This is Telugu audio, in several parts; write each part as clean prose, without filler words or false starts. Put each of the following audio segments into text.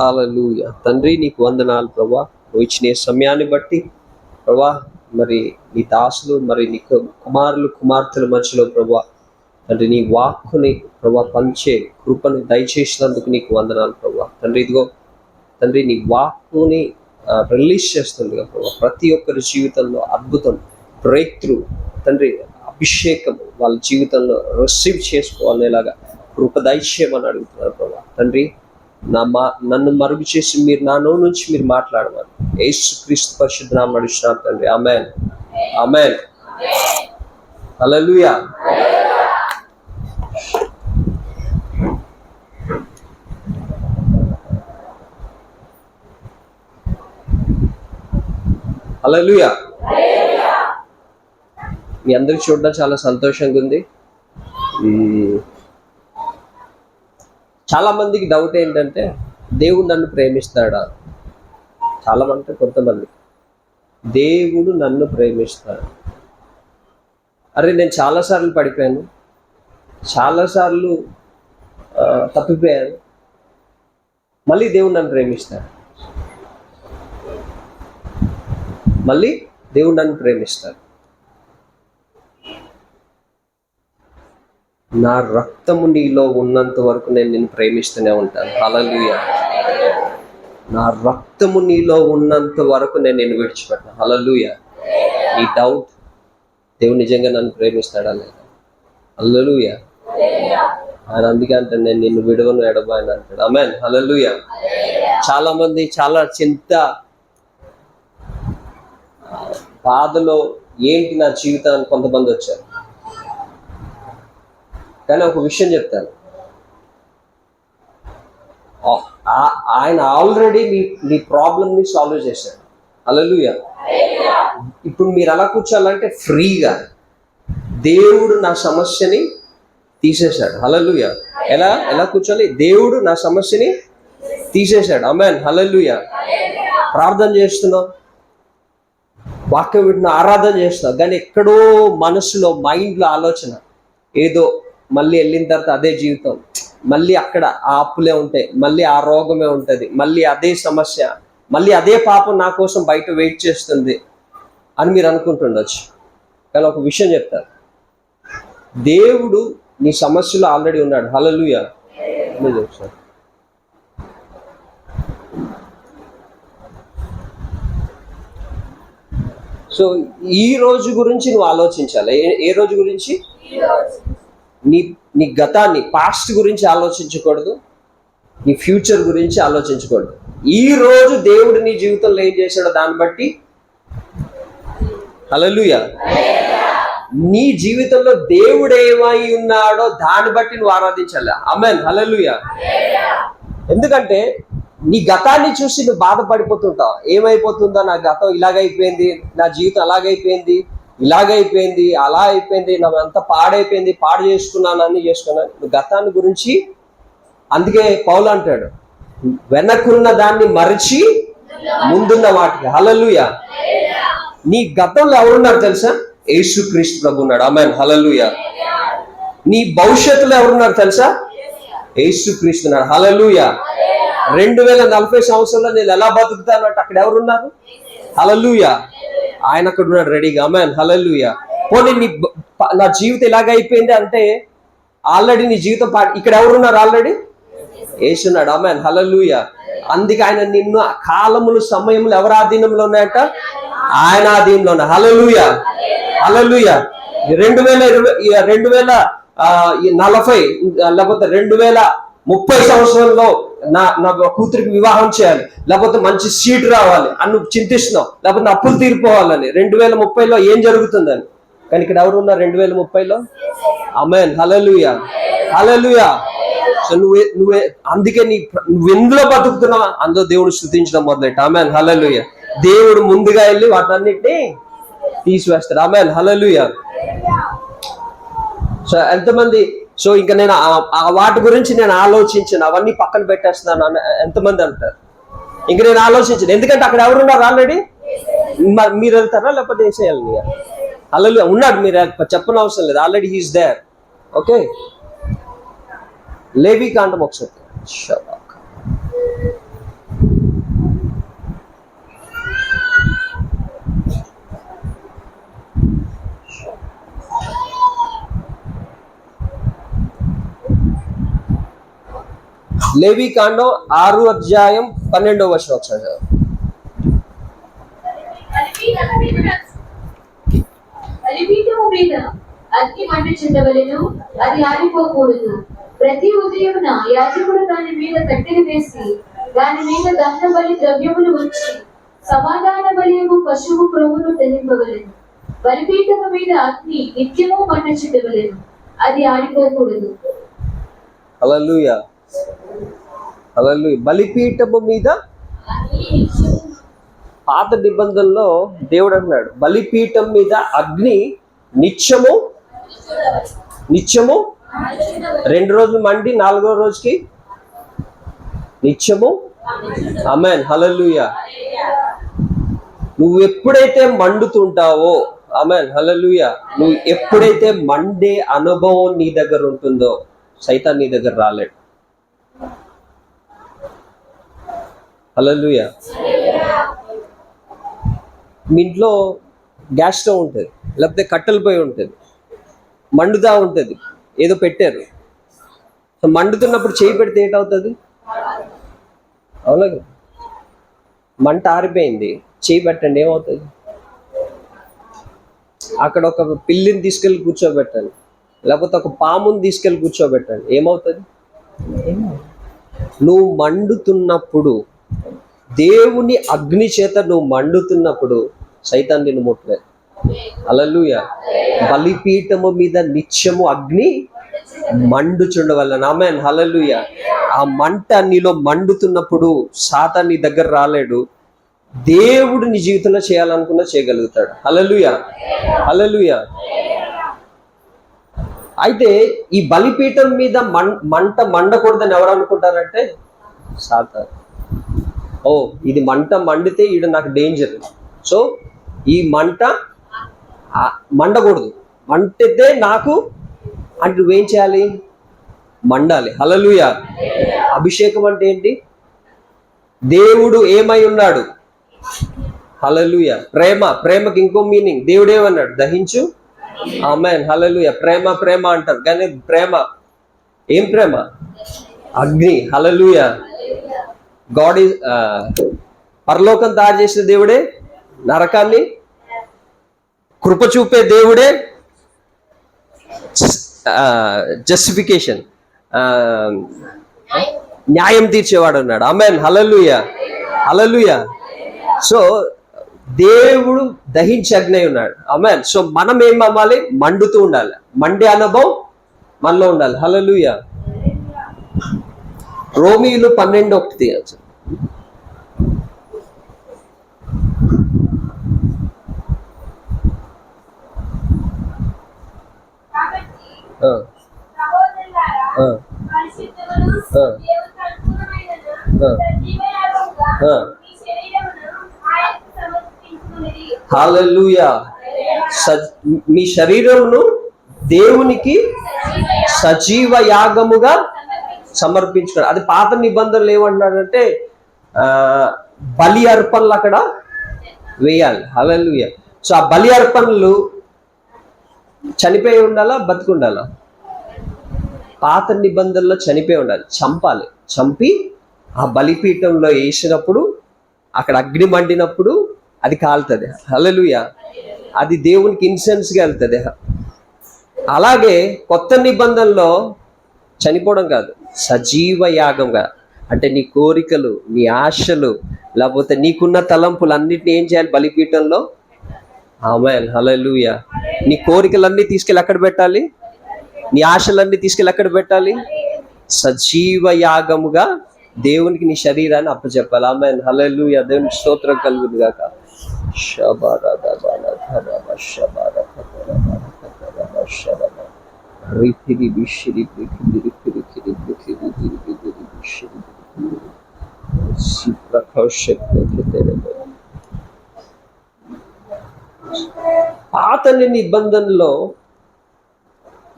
హల్లెలూయా. తండ్రి నీకు వందనాలు ప్రభా, నువ్వు ఇచ్చిన సమయాన్ని బట్టి ప్రభా, మరి నీ దాసులు మరి నీ కుమారులు కుమార్తెల మధ్యలో ప్రభా తండ్రి నీ వాక్కుని ప్రభా పంచే కృపను దయచేసినందుకు నీకు వందనాలు ప్రభా. తండ్రి ఇదిగో తండ్రి నీ వాక్కుని రిలీజ్ చేస్తుందిగా ప్రభా, ప్రతి ఒక్కరి జీవితంలో అద్భుతం, బ్రేక్ త్రూ తండ్రి, అభిషేకం వాళ్ళ జీవితంలో రిసీవ్ చేసుకోవాలనేలాగా కృప దయచేయమని అడుగుతున్నారు ప్రభా. తండ్రి నన్ను మరుగు చేసి మీరు నా నోటి నుంచి మీరు మాట్లాడమని యేసుక్రీస్తు పరిశుద్ధ నామమున అడుగుచున్నాను తండ్రి. ఆమేన్, ఆమేన్, హల్లెలూయా. హల్లెలూయా. మీ అందరికి చూడడం చాలా సంతోషంగా ఉంది. చాలా మందికి డౌట్ ఏంటంటే దేవుడు నన్ను ప్రేమిస్తాడా? చాలా మంది, కొంతమంది దేవుడు నన్ను ప్రేమిస్తాడు. అరే నేను చాలాసార్లు పడిపోయాను, చాలాసార్లు తప్పిపోయాను, మళ్ళీ దేవుడు నన్ను ప్రేమిస్తాడు, మళ్ళీ దేవుడు నన్ను ప్రేమిస్తాడు. నా రక్తము నీలో ఉన్నంత వరకు నేను నిన్ను ప్రేమిస్తూనే ఉంటాను. హల్లెలూయా. నా రక్తము నీలో ఉన్నంత వరకు నేను నిన్ను విడిచిపెట్టాను. హల్లెలూయా. ఈ డౌట్, దేవుడు నిజంగా నన్ను ప్రేమిస్తాడా లేదా? హల్లెలూయా. ఆయన అందుకే అంటే నేను నిన్ను విడవను ఎడబాయను అంటాడు. ఆమేన్, హల్లెలూయా. చాలా మంది చాలా చింత బాధలో ఏంటి నా జీవితాన్ని కొంతమంది వచ్చారు. కానీ ఒక విషయం చెప్తాను, ఆయన ఆల్రెడీ మీ ప్రాబ్లమ్ని సాల్వ్ చేశాడు. హల్లెలూయా. ఇప్పుడు మీరు ఎలా కూర్చోాలంటే ఫ్రీగా దేవుడు నా సమస్యని తీసేశాడు. హల్లెలూయా. ఎలా కూర్చోాలి? దేవుడు నా సమస్యని తీసేశాడు. ఆమేన్, హల్లెలూయా. ప్రార్థన చేస్తున్నాం, వాక్యం వింటున్నా, ఆరాధన చేస్తున్నాం, కానీ ఎక్కడో మనసులో మైండ్లో ఆలోచన ఏదో, మళ్ళీ వెళ్ళిన తర్వాత అదే జీవితం, మళ్ళీ అక్కడ ఆ అప్పులే ఉంటాయి, మళ్ళీ ఆ రోగమే ఉంటుంది, మళ్ళీ అదే సమస్య, మళ్ళీ అదే పాపం నా కోసం బయట వెయిట్ చేస్తుంది అని మీరు అనుకుంటుండొచ్చు. కానీ ఒక విషయం చెప్తారు, దేవుడు నీ సమస్యలో ఆల్రెడీ ఉన్నాడు. హల్లెలూయా. చెప్తాను, సో ఈ రోజు గురించి నువ్వు ఆలోచించాలి. ఏ రోజు గురించి? నీ గతాన్ని, పాస్ట్ గురించి ఆలోచించకూడదు, నీ ఫ్యూచర్ గురించి ఆలోచించకూడదు. ఈ రోజు దేవుడు నీ జీవితంలో ఏం చేశాడో దాన్ని బట్టి, హల్లెలూయా, నీ జీవితంలో దేవుడు ఏమై ఉన్నాడో దాన్ని బట్టి నువ్వు ఆరాధించాలి. ఆమేన్, హల్లెలూయా. ఎందుకంటే నీ గతాన్ని చూసి నువ్వు బాధపడిపోతుంటావు. ఏమైపోతుందో, నా గతం ఇలాగైపోయింది, నా జీవితం అలాగైపోయింది, ఇలాగైపోయింది, అలా అయిపోయింది, నా అంతా పాడైపోయింది, పాడు చేసుకున్నాను, అన్ని చేసుకున్నాను. నువ్వు గతాన్ని గురించి, అందుకే పౌలు అంటాడు, వెనకున్న దాన్ని మరిచి ముందున్న వాటికి. హల్లెలూయా. నీ గతంలో ఎవరున్నారు తెలుసా? యేసుక్రీస్తు ప్రభు ఉన్నాడు. ఆమేన్, హల్లెలూయా. నీ భవిష్యత్తులో ఎవరున్నారు తెలుసా? యేసుక్రీస్తు ఉన్నాడు. హల్లెలూయా. 2040 సంవత్సరాల్లో నేను ఎలా బతుకుతాను అంటే అక్కడ ఎవరున్నారు? హల్లెలూయా. ఆయన అక్కడ ఉన్నాడు రెడీగా. ఆమేన్, హల్లెలూయా. పోనీ నా జీవితం ఇలాగైపోయింది అంటే ఆల్రెడీ నీ జీవితం ఇక్కడ ఎవరున్నారు? ఆల్రెడీ యేసు ఉన్నాడు. ఆమేన్, హల్లెలూయా. అందుకే ఆయన నిన్ను కాలములు సమయములు ఎవరు ఆధీనంలో ఉన్నాయంట? ఆయన ఆధీనంలో ఉన్నాయి. హల్లెలూయా, హల్లెలూయా. 2040 లేకపోతే 2030 సంవత్సరంలో నా కూతురికి వివాహం చేయాలి, లేకపోతే మంచి సీట్ రావాలి అని నువ్వు చింతిస్తున్నావు, లేకపోతే అప్పులు తీరిపోవాలని 2030లో ఏం జరుగుతుందని. కానీ ఇక్కడ ఎవరు ఉన్నారు 2030లో? ఆమేన్, హల్లెలూయా, హల్లెలూయా. సో నువ్వే అందుకే నువ్వు ఎందులో బతుకుతున్నావా అందులో దేవుడు స్తుతించడం మొదలెట్టు. ఆమేన్, హల్లెలూయా. దేవుడు ముందుగా వెళ్ళి వాటన్నిటిని తీసివేస్తాడు. ఆమేన్, హల్లెలూయా. సో ఎంతమంది, సో ఇంకా నేను ఆ వాటి గురించి నేను ఆలోచించాను, అవన్నీ పక్కన పెట్టేస్తున్నాను ఎంతమంది అంటారు? ఇంక నేను ఆలోచించాను, ఎందుకంటే అక్కడ ఎవరున్నారు ఆల్రెడీ? మీరు వెళ్తారా లేకపోతే ఏం చేయాలి? హల్లెలూయా. ఉన్నాడు, మీరు చెప్పనవసరం లేదు, ఆల్రెడీ హీస్ దేర్. ఓకే, లేవీకాండం ఒకసారి. లేవికాండం 6:12 ఒకసారి. బలిపీఠము మీద అగ్ని మండుచుండవలెను, అది ఆరిపోకూడదు. ప్రతి ఉదయమున యాజకుడు దాని మీద కట్టెలు వేసి దాని మీద దహన బలి ద్రవ్యములు ఉంచి సమాధాన బలియము పశువు క్రొవ్వును దహింపవలెను. బలిపీఠము మీద అగ్ని నిత్యము మండుచుండవలెను, అది ఆరిపోకూడదు. హల్లెలూయా, హల్లెలూయా. బలిపీఠము మీద పాత నిబంధనలో దేవుడు అన్నాడు, బలిపీఠం మీద అగ్ని నిత్యము 2 రోజులు మండి 4వ రోజుకి నిత్యము. ఆమేన్, హల్లెలూయా. నువ్వు ఎప్పుడైతే మండుతుంటావో, ఆమేన్, హల్లెలూయా, నువ్వు ఎప్పుడైతే మండే అనుభవం నీ దగ్గర ఉంటుందో సైతాన్ నీ దగ్గర రాలేడు. హల్లెలూయా. మీ ఇంట్లో గ్యాస్ స్టవ్ ఉంటుంది, లేకపోతే కట్టెల పొయ్యి ఉంటుంది, మండుతా ఉంటుంది, ఏదో పెట్టారు. మండుతున్నప్పుడు చేయి పెడితే ఏంటవుతుంది? అవునా? మంట ఆరిపోయింది, చేయి పెట్టండి, ఏమవుతుంది? అక్కడ ఒక పిల్లిని తీసుకెళ్ళి కూర్చోబెట్టండి, లేకపోతే ఒక పాముని తీసుకెళ్ళి కూర్చోబెట్టండి, ఏమవుతుంది? నువ్వు మండుతున్నప్పుడు, దేవుని అగ్ని చేత నువ్వు మండుతున్నప్పుడు సైతాన్ నిన్ను ముట్టలేదు. హల్లెలూయా. బలిపీఠము మీద నిత్యము అగ్ని మండుచుండవలెను. ఆమేన్, హల్లెలూయా. ఆ మంట నీలో మండుతున్నప్పుడు సాతాన్ నీ దగ్గర రాలేడు. దేవుడు నీ జీవితంలో చేయాలనుకున్నా చేయగలుగుతాడు. హల్లెలూయా, హల్లెలూయా. అయితే ఈ బలిపీఠం మీద మంట మండకూడదని ఎవరు అనుకుంటారంటే సాతాన్. ఓ, ఇది మంట మండితే ఈడ నాకు డేంజర్, సో ఈ మంట మండకూడదు, మంటితే నాకు అంటే నువ్వేం చేయాలి? మండాలి. హల్లెలూయా. అభిషేకం అంటే ఏంటి? దేవుడు ఏమై ఉన్నాడు? హల్లెలూయా. ప్రేమకి ఇంకో మీనింగ్, దేవుడు ఏమన్నాడు? దహించు. ఆమేన్, హల్లెలూయా. ప్రేమ అంటారు, కానీ ప్రేమ ఏం ప్రేమ? అగ్ని. హల్లెలూయా. గాడ్ ఈజ్ పరలోకం తయారు చేసిన దేవుడే, నరకాన్ని కృప చూపే దేవుడే, జస్టిఫికేషన్ న్యాయం తీర్చేవాడు ఉన్నాడు. ఆమేన్, హల్లెలూయా, హల్లెలూయా. సో దేవుడు దహించి అగ్ని ఉన్నాడు. ఆమేన్. సో మనం ఏం అవ్వాలి? మండుతూ ఉండాలి, మండే అనుభవం మనలో ఉండాలి. హల్లెలూయా. రోమీయులు 12:1 తీయచ్చు. హల్లెలూయా. మీ శరీరమును దేవునికి సజీవ యాగముగా సమర్పించుకోండి. అది పాత నిబంధనలు ఏమంటున్నాడంటే బలి అర్పణలు అక్కడ వేయాలి. హల్లెలూయా. సో ఆ బలి అర్పణలు చనిపోయి ఉండాలా, బతుకుండాలా? పాత నిబంధనలో చనిపోయి ఉండాలి, చంపాలి. చంపి ఆ బలిపీఠంలో వేసినప్పుడు అక్కడ అగ్ని మండినప్పుడు అది కాలుతుంది. హల్లెలూయా. అది దేవునికి ఇన్సెన్స్గా వెళ్తుంది. అలాగే కొత్త నిబంధనలో చనిపోవడం కాదు, సజీవ యాగంగా, అంటే నీ కోరికలు, నీ ఆశలు, లేకపోతే నీకున్న తలంపులు అన్నిటిని ఏం చేయాలి? బలిపీఠంలో. ఆమేన్, హల్లెలూయా. నీ కోరికలన్నీ తీసుకెళ్ళి ఎక్కడ పెట్టాలి? నీ ఆశలన్నీ తీసుకెళ్ళి ఎక్కడ పెట్టాలి? సజీవ యాగముగా దేవునికి నీ శరీరాన్ని అప్పచెప్పాలి. ఆమేన్, హల్లెలూయా. దేవునికి స్తోత్రం కలుగును గాక. పాత నిబంధనలో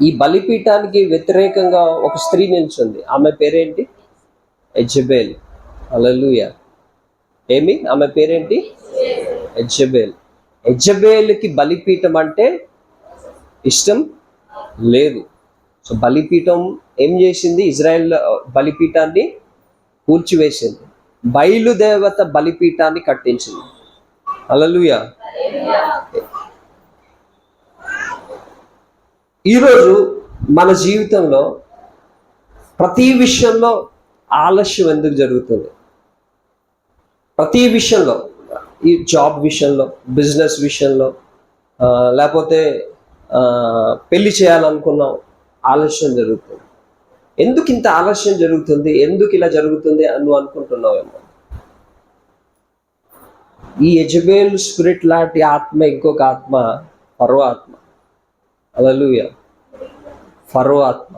ఈ బలిపీఠానికి వ్యతిరేకంగా ఒక స్త్రీ నిల్చుంది. ఆమె పేరేంటి? యెజబెల్. హల్లెలూయా. ఏమి? ఆమె పేరేంటి? యెజబెల్. యెజబెల్కి బలిపీఠం అంటే ఇష్టం లేదు. సో బలిపీఠం ఏం చేసింది? ఇజ్రాయెల్ బలిపీఠాన్ని కూల్చివేసింది, బయలుదేవత బలిపీఠాన్ని కట్టించింది. హల్లెలూయా. ఈరోజు మన జీవితంలో ప్రతి విషయంలో ఆలస్యం ఎందుకు జరుగుతుంది? ప్రతి విషయంలో, ఈ జాబ్ విషయంలో, బిజినెస్ విషయంలో, లేకపోతే పెళ్లి చేయాలనుకున్నాం, ఆలస్యం జరుగుతుంది. ఎందుకు ఇంత ఆలస్యం జరుగుతుంది, ఎందుకు ఇలా జరుగుతుంది అని నువ్వు అనుకుంటున్నావేమో. ఈ యెజబెల్ స్పిరిట్ లాంటి ఆత్మ, ఇంకొక ఆత్మ ఫరో ఆత్మ. హల్లెలూయా. ఫరో ఆత్మ.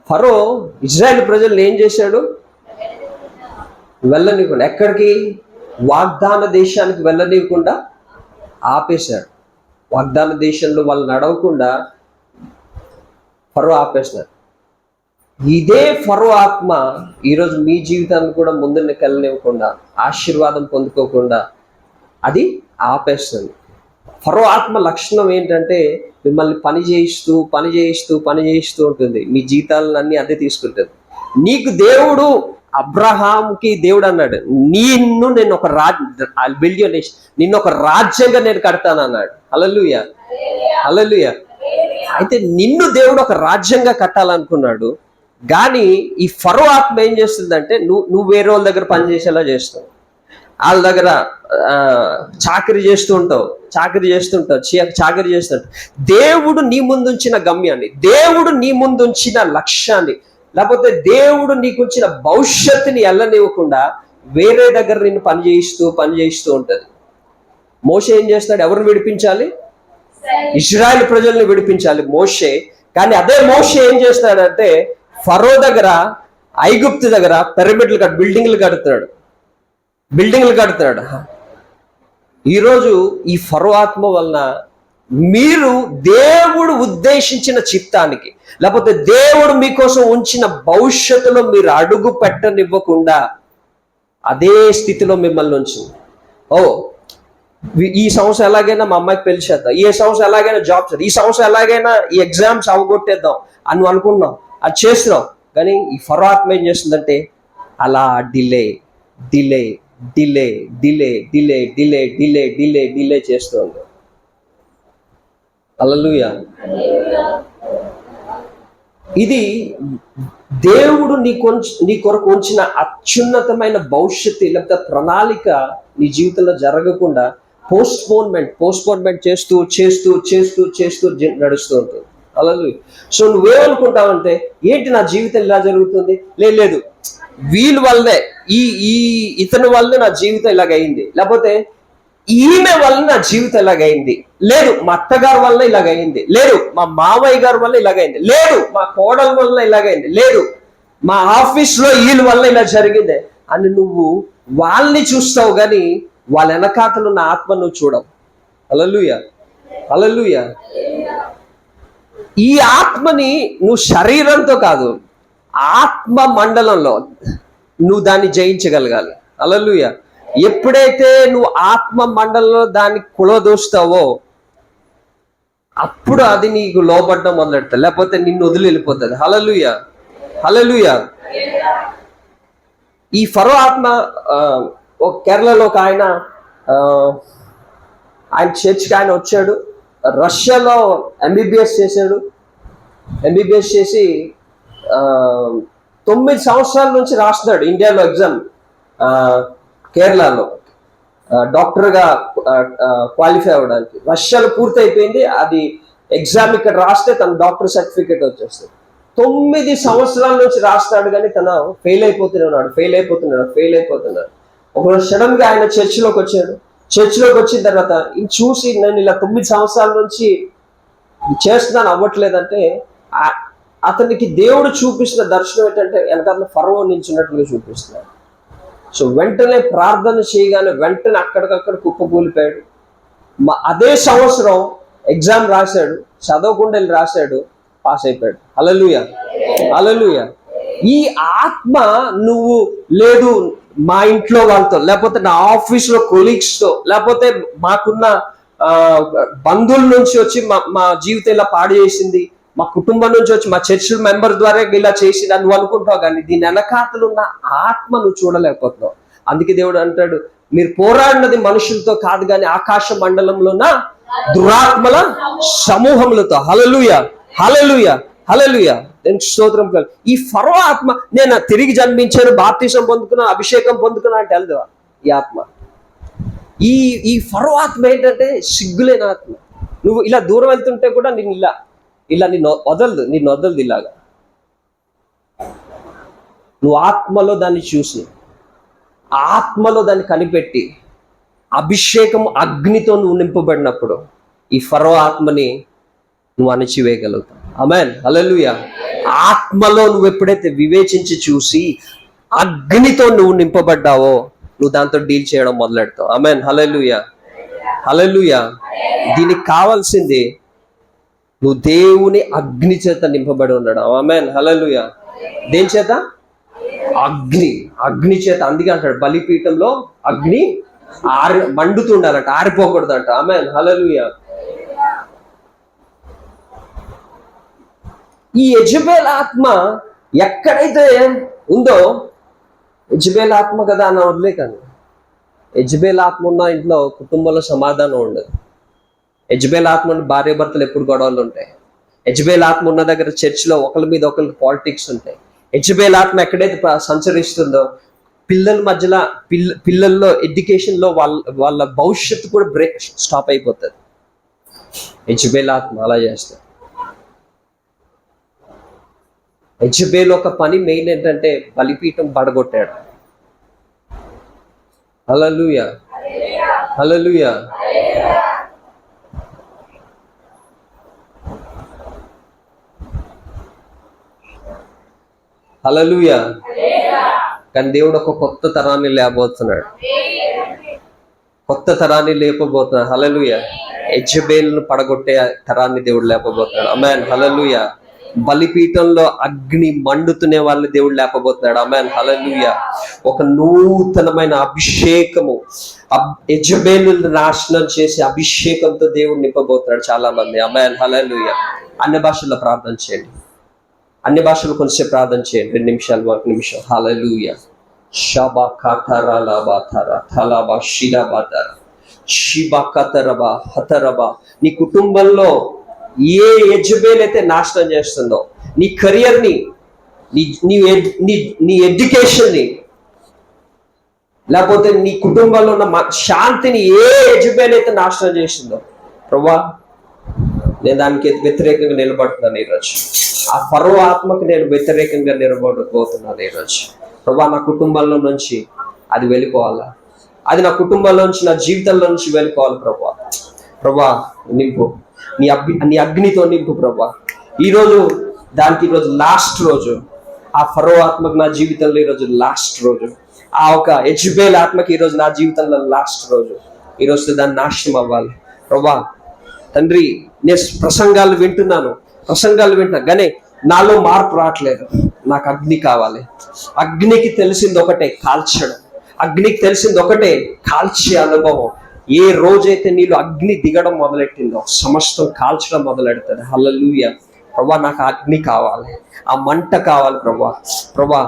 ఫరో ఇజ్రాయెల్ ప్రజల్ని ఏం చేశాడు? వెళ్ళనివ్వకుండా, ఎక్కడికి? వాగ్దాన దేశానికి వెళ్ళనివ్వకుండా ఆపేశాడు. వాగ్దాన దేశంలో వాళ్ళు నడవకుండా ఫరో ఆపేశాడు. ఇదే ఫరో ఆత్మ ఈరోజు మీ జీవితాన్ని కూడా ముందుకు వెళ్ళనివ్వకుండా, ఆశీర్వాదం పొందుకోకుండా అది ఆపేస్తుంది. ఫరో ఆత్మ లక్షణం ఏంటంటే మిమ్మల్ని పని చేయిస్తూ ఉంటుంది. మీ జీతాలన్నీ అదే తీసుకుంటుంది. నీకు దేవుడు, అబ్రహాంకి దేవుడు అన్నాడు, నేను ఒక నిన్ను ఒక రాజ్యంగా నేను కడతాను అన్నాడు. హల్లెలూయా. హల్లెలూయా. అయితే నిన్ను దేవుడు ఒక రాజ్యంగా కట్టాలనుకున్నాడు. కానీ ఈ ఫరో ఆత్మ ఏం చేస్తుందంటే నువ్వు వేరే వాళ్ళ దగ్గర పనిచేసేలా చేస్తావు, వాళ్ళ దగ్గర చాకరీ చేస్తుంటావు. దేవుడు నీ ముందుంచిన గమ్యాన్ని, దేవుడు నీ ముందుంచిన లక్ష్యాన్ని, లేకపోతే దేవుడు నీకుంచిన భవిష్యత్తుని వెళ్ళనివ్వకుండా వేరే దగ్గర నిన్ను పని చేయిస్తూ ఉంటుంది. మోషే ఏం చేస్తాడు? ఎవరిని విడిపించాలి? ఇశ్రాయేల్ ప్రజల్ని విడిపించాలి మోషే. కానీ అదే మోషే ఏం చేస్తాడంటే ఫరో దగ్గర, ఐగుప్తు దగ్గర బిల్డింగ్లు కడుతున్నాడు. ఈరోజు ఈ ఫరో ఆత్మ వలన మీరు దేవుడు ఉద్దేశించిన చిత్తానికి, లేకపోతే దేవుడు మీకోసం ఉంచిన భవిష్యత్తులో మీరు అడుగు పెట్టనివ్వకుండా అదే స్థితిలో మిమ్మల్ని ఉంచింది. ఈ సంవత్సరం ఎలాగైనా మా అమ్మాయికి పెళ్లి చేద్దాం, ఈ సంవత్సరం ఎలాగైనా జాబ్ చేద్దాం, ఈ సంవత్సరం ఎలాగైనా ఈ ఎగ్జామ్స్ అవగొట్టేద్దాం అని నువ్వు అనుకున్నావు, అది చేస్తున్నావు. కానీ ఈ ఫరో ఆత్మ ఏం చేస్తుందంటే అలా డిలే చేస్తుంది. హల్లెలూయా. ఇది దేవుడు నీ కొరకు ఉంచిన అత్యున్నతమైన భవిష్యత్తు, లేకపోతే ప్రణాళిక నీ జీవితంలో జరగకుండా పోస్ట్పోన్మెంట్ చేస్తూ నడుస్తూ ఉంటుంది. హల్లెలూయా. సో నువ్వేమనుకుంటావంటే ఏంటి నా జీవితం ఇలా జరుగుతుంది? లేదు, వీళ్ళ వల్లే, ఇతని వల్లే నా జీవితం ఇలాగైంది, లేకపోతే ఈమె వల్ల నా జీవితం ఇలాగైంది, లేదు మా అత్తగారి వల్ల ఇలాగైంది, లేదు మా మామయ్య గారి వల్ల ఇలాగైంది, లేదు మా కోడల వల్ల ఇలాగైంది, లేదు మా ఆఫీస్లో వీళ్ళ వల్ల ఇలా జరిగింది అని నువ్వు వాళ్ళని చూస్తావు, కానీ వాళ్ళ వెనకాతలు ఉన్న ఆత్మ నువ్వు చూడవు. హల్లెలూయా. హల్లెలూయా. ఈ ఆత్మని నువ్వు శరీరంతో కాదు, ఆత్మ మండలంలో నువ్వు దాన్ని జయించగలగాలి. హల్లెలూయా. ఎప్పుడైతే నువ్వు ఆత్మ మండలంలో దాన్ని కులదోస్తావో అప్పుడు అది నీకు లోబడ్డం మొదలెడతా, లేకపోతే నిన్ను వదిలి వెళ్ళిపోతుంది. హల్లెలూయా. హల్లెలూయా. ఈ ఫరో ఆత్మ కేరళలో ఒక ఆయన చర్చ్కి ఆయన వచ్చాడు, రష్యాలో ఎంబీబీఎస్ చేసి 9 సంవత్సరాల నుంచి రాస్తున్నాడు ఇండియాలో ఎగ్జామ్, కేరళలో డాక్టర్గా క్వాలిఫై అవ్వడానికి. రష్యాలో పూర్తి అయిపోయింది, అది ఎగ్జామ్ ఇక్కడ రాస్తే తన డాక్టర్ సర్టిఫికేట్ వచ్చేస్తుంది. 9 సంవత్సరాల నుంచి రాస్తాడు, కానీ తన ఫెయిల్ అయిపోతున్నాడు. ఒకరోజు సడన్ గా ఆయన చర్చిలోకి వచ్చాడు. చర్చిలోకి వచ్చిన తర్వాత చూసి నేను ఇలా 9 సంవత్సరాల నుంచి చేస్తున్నాను అవ్వట్లేదంటే అతనికి దేవుడు చూపిస్తున్న దర్శనం ఏంటంటే వెనకాల ఫరో నిల్చున్నట్లుగా చూపిస్తున్నాడు. సో వెంటనే ప్రార్థన చేయగానే వెంటనే అక్కడికక్కడ కుప్పకూలిపోయాడు. అదే సంవత్సరం ఎగ్జామ్ రాశాడు, చదవకుండా రాశాడు, పాస్ అయిపోయాడు. హల్లెలూయా. హల్లెలూయా. ఈ ఆత్మ నువ్వు లేదు మా ఇంట్లో వాళ్ళతో, లేకపోతే నా ఆఫీస్లో కొలీగ్స్తో, లేకపోతే మాకున్న బంధువుల నుంచి వచ్చి మా జీవితం ఇలా పాడు చేసింది, మా కుటుంబం నుంచి వచ్చి మా చర్చ్ మెంబర్ ద్వారా ఇలా చేసి నువ్వు అనుకుంటావు, కానీ దీని వెనకాతలు ఉన్న ఆత్మ నువ్వు చూడలేకపోతున్నావు. అందుకే దేవుడు అంటాడు, మీరు పోరాడినది మనుషులతో కాదు కానీ ఆకాశ మండలంలో ఉన్న దురాత్మల సమూహములతో. హల్లెలూయా, హల్లెలూయా, హల్లెలూయా. స్తోత్రం కలు. ఈ ఫరో ఆత్మ, నేను తిరిగి జన్మించాను, బాప్తిసం పొందుకున్నా, అభిషేకం పొందుకున్నా అంటే వెళ్దా ఈ ఆత్మ. ఈ ఫరో ఆత్మ ఏంటంటే సిగ్గులేని ఆత్మ. నువ్వు ఇలా దూరం వెళ్తుంటే కూడా నేను నిన్ను వదలదు ఇలాగా. నువ్వు ఆత్మలో దాన్ని చూసి, ఆత్మలో దాన్ని కనిపెట్టి, అభిషేకం అగ్నితో నువ్వు నింపబడినప్పుడు ఈ ఫరో ఆత్మని నువ్వు అణచివేయగలుగుతావు. ఆమేన్, హల్లెలూయా. ఆత్మలో నువ్వు ఎప్పుడైతే వివేచించి చూసి అగ్నితో నువ్వు నింపబడ్డావో నువ్వు దాంతో డీల్ చేయడం మొదలెడతావు. ఆమేన్, హల్లెలూయా, హల్లెలూయా. దీనికి కావాల్సింది నువ్వు దేవుని అగ్ని చేత నింపబడి ఉండడం. ఆమేన్, హల్లెలూయా. దేని చేత? అగ్ని చేత. అందుకే అంటాడు బలిపీఠంలో అగ్ని మండుతుండాలంట, ఆరిపోకూడదంట. ఆమేన్, హల్లెలూయా. ఈ యెజబెల్ ఆత్మ ఎక్కడైతే ఉందో, యెజబెల్ ఆత్మ కదా అని వదిలేకండి. యెజబెల్ ఆత్మ ఉన్న ఇంట్లో కుటుంబంలో సమాధానం ఉండదు. యెజబెల్ ఆత్మ భార్య భర్తలు ఎప్పుడు గొడవలు ఉంటాయి. యెజబెల్ ఆత్మ ఉన్న దగ్గర చర్చిలో ఒకరి మీద ఒకరికి పాలిటిక్స్ ఉంటాయి. యెజబెల్ ఆత్మ ఎక్కడైతే సంచరిస్తుందో పిల్లల మధ్యలో పిల్లల్లో ఎడ్యుకేషన్లో వాళ్ళ భవిష్యత్తు కూడా స్టాప్ అయిపోతుంది. యెజబెల్ ఆత్మ అలా చేస్తుంది. యెజబెల్ ఒక పని మెయిన్ ఏంటంటే బలిపీఠం పడగొట్టాడు. హల్లెలూయా, హల్లెలూయా. హల్లెలూయా. కానీ దేవుడు ఒక కొత్త తరాన్ని లేపబోతున్నాడు, కొత్త తరాన్ని లేపబోతున్నాడు. హల్లెలూయా. యెజబెల్ను పడగొట్టే తరాన్ని దేవుడు లేపబోతున్నాడు. ఆమేన్, హల్లెలూయా. బలిపీఠంలో అగ్ని మండుతునే వాళ్ళని దేవుడు లేపబోతున్నాడు. ఆమేన్, హల్లెలూయా. ఒక నూతనమైన అభిషేకము, యెజబెల్ నాశనం చేసి అభిషేకంతో దేవుడు నింపబోతున్నాడు చాలా మంది. ఆమేన్, హల్లెలూయా. అన్ని భాషల్లో ప్రార్థన చేయండి, అన్ని భాషలు కొంచెం ప్రార్థన చేయండి. 2 నిమిషాలు, 1 నిమిషం. హల్లెలూయా. షబా కతరలా బాతరా తలబా షిలబాతరా షిబా కతరబా హతరబా. నీ కుటుంబంలో ఏ యెజబెల్ అయితే నాశనం చేస్తుందో, నీ కెరియర్ని, నీ ఎడ్యుకేషన్ని, లేకపోతే నీ కుటుంబంలో ఉన్న శాంతిని ఏ యెజబెల్ అయితే నాశనం చేసిందో, ప్రభువా నేను దానికి వ్యతిరేకంగా నిలబడుతున్నాను ఈరోజు. ఆ ఫరో ఆత్మకు నేను వ్యతిరేకంగా నిలబడబోతున్నాను ఈరోజు. ప్రభువా నా కుటుంబంలో నుంచి అది వెళ్ళిపోవాలా, అది నా కుటుంబంలో నుంచి, నా జీవితంలో నుంచి వెళ్ళిపోవాలి. ప్రభువా నింపు, నీ అగ్నితో నింపు ప్రభువా. ఈరోజు లాస్ట్ రోజు. ఆ ఫరో ఆత్మకు నా జీవితంలో ఈరోజు లాస్ట్ రోజు. ఆ ఒక యెజబెల్ ఆత్మకి ఈరోజు నా జీవితంలో లాస్ట్ రోజు. ఈరోజు దాన్ని నాశనం అవ్వాలి. ప్రభువా తండ్రి, నేను ప్రసంగాలు వింటున్నాను కానీ నాలో మార్పు రావట్లేదు. నాకు అగ్ని కావాలి. అగ్నికి తెలిసింది ఒకటే, కాల్చడం. అగ్నికి తెలిసింది ఒకటే, కాల్చే అనుభవం. ఏ రోజైతే నీళ్ళు అగ్ని దిగడం మొదలెట్టిందో సమస్తం కాల్చడం మొదలెడుతుంది. హల్లెలూయా. ప్రభువా నాకు అగ్ని కావాలి, ఆ మంట కావాలి. ప్రభువా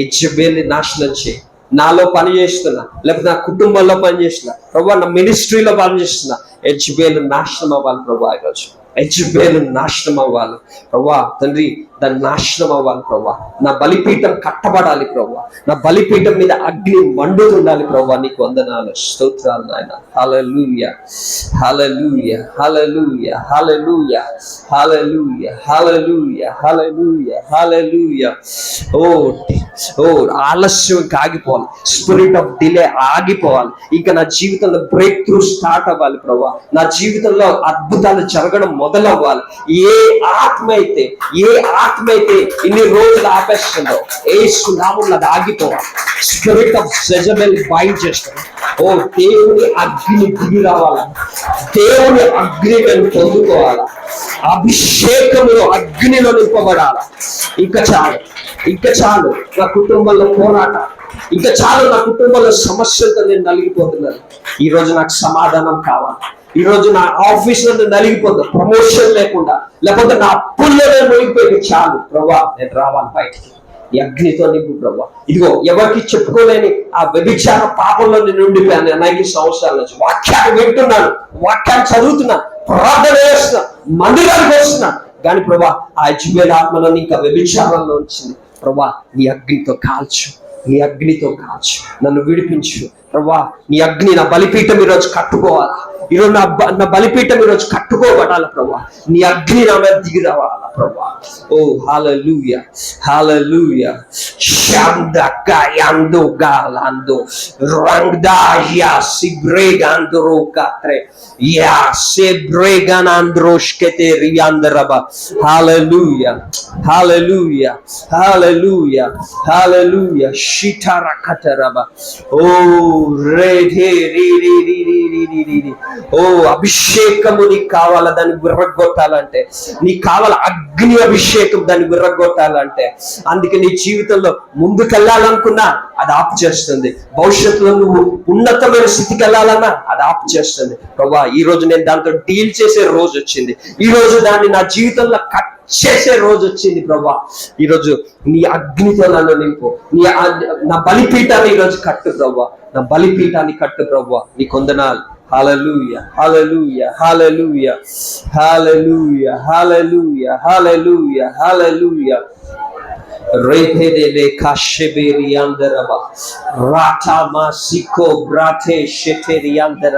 యెజబెల్ని నాశనం చేయి. నాలో పని చేస్తున్నా, లేకపోతే నా కుటుంబంలో పని చేస్తున్నా, ప్రభువా నా మినిస్ట్రీలో పని చేస్తున్నా, యెజబెల్ నాశనం అవ్వాలి. ప్రభువా ఈరోజు యెజబెల్ నాశనం అవ్వాలి. ప్రభువా తండ్రి, దాన్ని నాశనం అవ్వాలి. ప్రభువా నా బలిపీఠం కట్టబడాలి. ప్రభువా నా బలిపీఠం మీద అగ్ని మండుతుండాలి. ప్రభువా నీకు వందనాలు, స్తోత్రాలు నాయన. హల్లెలూయా, హల్లెలూయా, హల్లెలూయా, హల్లెలూయా, హల్లెలూయా, హల్లెలూయా, హల్లెలూయా, హల్లెలూయా. ఓ ఆలస్యం ఆగిపోవాలి. స్పిరిట్ ఆఫ్ డిలే ఆగిపోవాలి. ఇంకా నా జీవితంలో బ్రేక్ త్రూ స్టార్ట్ అవ్వాలి. ప్రభువా నా జీవితంలో అద్భుతాలు జరగడం మొదలవ్వాలి. ఏ ఆత్మ అయితే ఇన్ని రోజులు ఆపేస్తుందో యేసు నామములో అది ఆగిపోవాలి. స్పిరిట్ ఆఫ్ జెజబెల్ బైండ్ చేస్తాను. ఓ దేవుని అగ్ని దిగి రావాలా, దేవుని అగ్ని నేను పొందుకోవాలా, అభిషేకంలో అగ్నిలో నింపబడాలా. ఇంకా చాలు నా కుటుంబంలో పోరాట, ఇంకా చాలు నా కుటుంబంలో సమస్యలతో నేను నలిగిపోతున్నాను. ఈ రోజు నాకు సమాధానం కావాలి. ఈ రోజు నా ఆఫీస్ లో నేను నలిగిపోతా, ప్రమోషన్ లేకుండా, లేకపోతే నా అప్పుల్లో నేను మునిగిపోయి, చాలు ప్రభా నేను రావాలి బయటికి, ఈ అగ్నితో నింపు ప్రభా. ఇదిగో ఎవరికి చెప్పుకోలేని ఆ వ్యభిచార పాపంలో నేను ఉండిపోయాను 5 సంవత్సరాల నుంచి. వాక్యాన్ని వింటున్నాను, వాక్యాన్ని చదువుతున్నాను, ప్రార్థన చేస్తున్నాను, మందిరానికి వస్తున్నాను, కానీ ప్రభా ఆ యజ్బేల్ ఆత్మలో ఇంకా వ్యభిచారంలో వచ్చింది. ప్రభా నీ అగ్నితో కాల్చు, నీ అగ్నితో కాల్చు, నన్ను విడిపించు ప్రభా. నీ అగ్ని నా బలిపీఠం ఈరోజు కట్టుకోవాలా, ఈరోజు నా బలిపీఠం ఈరోజు కట్టుకోబడాలి ప్రభా. నీ అగ్ని నా మీద దిగి రావాలా ప్రభా. ఓ హల్లెలూయా, హల్లెలూయా. షందకయందో గాలందో రంగ్దాయా సిబ్రేగాందరో కత్రే యా సెబ్రేగానంద్రోష్కెతే రియాందరబా. హల్లెలూయా, హల్లెలూయా, హల్లెలూయా, హల్లెలూయా. షిటారకతరబా. ఓ రేధే రి రి రి రి రి రి రి. ఓ అభిషేకము నీకు కావాలా, దాన్ని విర్రగొట్టాలంటే నీకు కావాల అగ్ని అభిషేకం, దాన్ని విర్రగొట్టాలంటే. అందుకే నీ జీవితంలో ముందుకెళ్ళాలనుకున్నా అది ఆపు చేస్తుంది, భవిష్యత్తులో నువ్వు ఉన్నతమైన స్థితికి వెళ్ళాలన్నా అది ఆపు చేస్తుంది. ప్రభా ఈ రోజు నేను దాంతో డీల్ చేసే రోజు వచ్చింది, ఈ రోజు దాన్ని నా జీవితంలో కట్ చేసే రోజు వచ్చింది ప్రభా. ఈరోజు నీ అగ్నితో నన్ను నింపు, నా బలిపీఠాన్ని ఈరోజు కట్టు ప్రభా, నా బలిపీఠాన్ని కట్టు ప్రభా. నీ కొందనాలు. హల్లెలూయా, హల్లెలూయా, హల్లెలూయా, హల్లెలూయా, హల్లెలూయా, హల్లెలూయా, హల్లెలూయా. రేపేదే కాషెబేరియాందరబా రాటామా సికో బ్రాటే షెటేరియాందర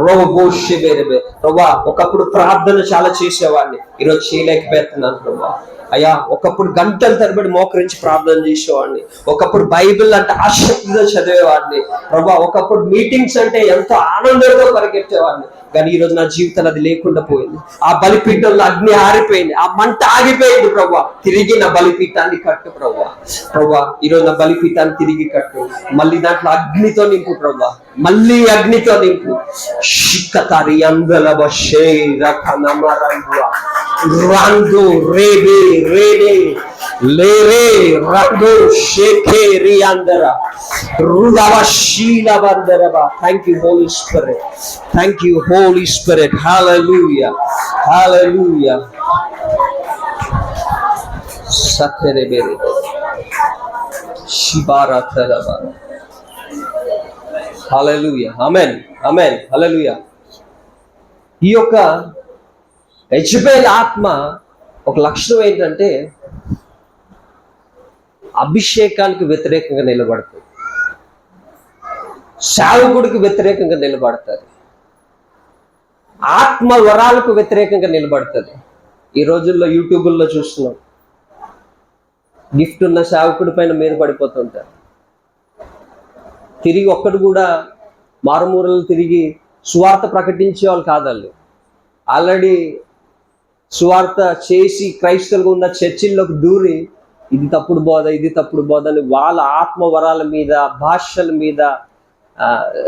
రోబో షెబేరబే. ప్రభా ఒకప్పుడు ప్రార్థన చాలా చేసేవాడిని, ఈరోజు చేయలేకపోతున్నాను ప్రభా. అయ్యా ఒకప్పుడు గంటల తరబడి మోకరించి ప్రార్థన చేసేవాడిని, ఒకప్పుడు బైబిల్ అంటే ఆసక్తిగా చదివేవాడిని ప్రభా, ఒకప్పుడు మీటింగ్స్ అంటే ఎంతో ఆనందంగా పరిగెట్టేవాడిని, కానీ ఈరోజు నా జీవితంలో అది లేకుండా పోయింది. ఆ బలిపీఠంలో అగ్ని ఆరిపోయింది, ఆ మంట ఆగిపోయింది ప్రభా. తిరిగి నా బలిపీఠాన్ని కట్టు ప్రభా. ప్రభా ఈరోజు నా బలిపీఠాన్ని తిరిగి కట్టు, మళ్ళీ దాంట్లో అగ్నితో నింపు ప్రభా, మళ్ళీ అగ్నితో నింపు. షిక్కతారి అందలబ షే రకనమరంగువా రాందో రేబే రేడే లేరే రాందో షేకే రియాందరా రుదవ షీలబందరబా. Thank you holy spirit, thank you holy spirit. Hallelujah, hallelujah. సత్యరేబేరే శిబారతరబా. Hallelujah, amen, amen, hallelujah. ఈ యొక్క యెజబెల్ ఆత్మ ఒక లక్షణం ఏంటంటే అభిషేకానికి వ్యతిరేకంగా నిలబడుతుంది, సేవకుడికి వ్యతిరేకంగా నిలబడుతుంది, ఆత్మ వరాలకు వ్యతిరేకంగా నిలబడుతుంది. ఈ రోజుల్లో యూట్యూబుల్లో చూస్తున్నాం, గిఫ్ట్ ఉన్న సేవకుడి పైన మీద పడిపోతుంటారు. తిరిగి ఒక్కడు కూడా మారుమూరలు తిరిగి సువార్త ప్రకటించే వాళ్ళు కాదండి. ఆల్రెడీ సువార్త చేసి క్రైస్తవులుగా ఉన్న చర్చిల్లోకి దూరి ఇది తప్పుడు బోధ, ఇది తప్పుడు బోధ అని వాళ్ళ ఆత్మవరాల మీద, భాషల మీద,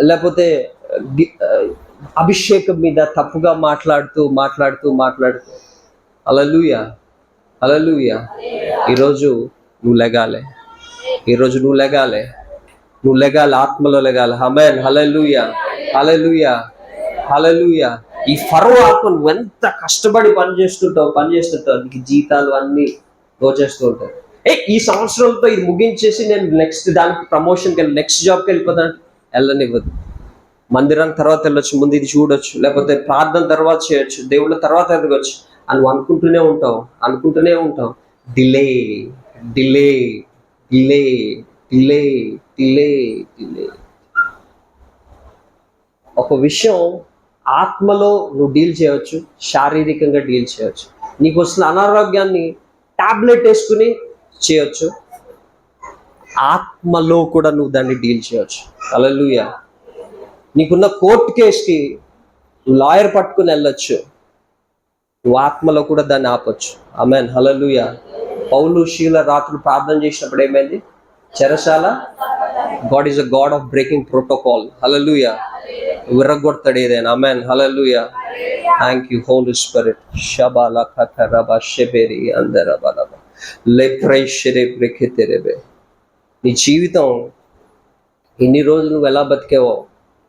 లేకపోతే అభిషేకం మీద తప్పుగా మాట్లాడుతూ హల్లెలూయా, హల్లెలూయా. ఈరోజు నువ్వు లెగాలే, ఈరోజు నువ్వు లెగాలి, నువ్వు లెగాలి, ఆత్మలో లెగాలి. ఆమేన్, హల్లెలూయా, హల్లెలూయా, హల్లెలూయా. ఈ ఫరో ఆత్మ నువ్వు ఎంత కష్టపడి పనిచేస్తుంటావు నీకు జీతాలు అన్ని దోచేస్తూ ఉంటాయి. ఈ సంవత్సరంతో ఇది ముగించేసి నేను నెక్స్ట్ దానికి ప్రమోషన్కి వెళ్ళి నెక్స్ట్ జాబ్కి వెళ్ళిపోతాను, వెళ్ళనివ్వదు. మందిరం తర్వాత వెళ్ళొచ్చు, ముందు ఇది చూడొచ్చు, లేకపోతే ప్రార్థన తర్వాత చేయొచ్చు, దేవుళ్ళ తర్వాత ఎదగొచ్చు అని నువ్వు అనుకుంటూనే ఉంటావు. Delay delay delay delay delay delay. ఒక విషయం ఆత్మలో నువ్వు డీల్ చేయవచ్చు, శారీరకంగా డీల్ చేయవచ్చు. నీకు వస్తున్న అనారోగ్యాన్ని టాబ్లెట్ వేసుకుని చేయొచ్చు, ఆత్మలో కూడా నువ్వు దాన్ని డీల్ చేయవచ్చు. హల్లెలూయా. నీకున్న కోర్టు కేసుకి నువ్వు లాయర్ పట్టుకుని వెళ్ళొచ్చు, నువ్వు ఆత్మలో కూడా దాన్ని ఆపొచ్చు. ఆమేన్, హల్లెలూయా. పౌలు శీల రాత్రులు ప్రార్థన చేసినప్పుడు ఏమైంది? చెరసాల. God is a God of breaking protocol. Hallelujah. విరగొడతాడు ఏదైనా. Amen, hallelujah. Thank you holy spirit. షబాల కథరబ షెబెరి అందరబలబ లెప్రై షెరెబ్రెకెతెరెబె. నీ జీవితం ఇన్ని రోజులు నువ్వు ఎలా బతికేవో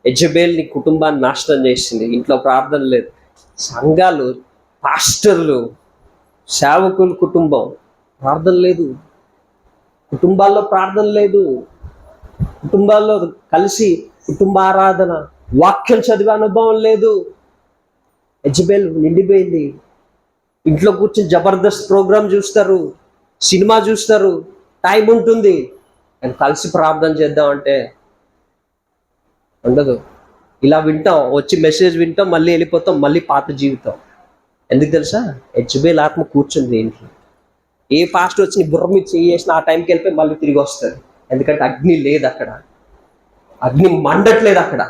యెజబెల్ నీ కుటుంబాన్ని నాశనం చేసింది. ఇంట్లో ప్రార్థన లేదు. సంఘాలు, పాస్టర్లు, సేవకులు కుటుంబం ప్రార్థన లేదు, కుటుంబాల్లో ప్రార్థన లేదు, కుటుంబాల్లో కలిసి కుటుంబ ఆరాధన, వాక్యం చదివే అనుభవం లేదు. యెజబెల్ నిండిపోయింది. ఇంట్లో కూర్చొని జబర్దస్త్ ప్రోగ్రామ్ చూస్తారు, సినిమా చూస్తారు, టైం ఉంటుంది, కానీ కలిసి ప్రార్థన చేద్దామంటే ఉండదు. ఇలా వింటాం, వచ్చి మెసేజ్ వింటాం, మళ్ళీ వెళ్ళిపోతాం, మళ్ళీ పాత జీవితం. ఎందుకు తెలుసా? యెజబెల్ ఆత్మ కూర్చుంది ఇంట్లో. ఏ పాస్టర్ వచ్చి నీ బుర్ర మీద చేసిన ఆ టైంకి వెళ్ళిపోయి మళ్ళీ తిరిగి వస్తుంది. ఎందుకంటే అగ్ని లేదు అక్కడ, అగ్ని మండట్లేదు అక్కడ.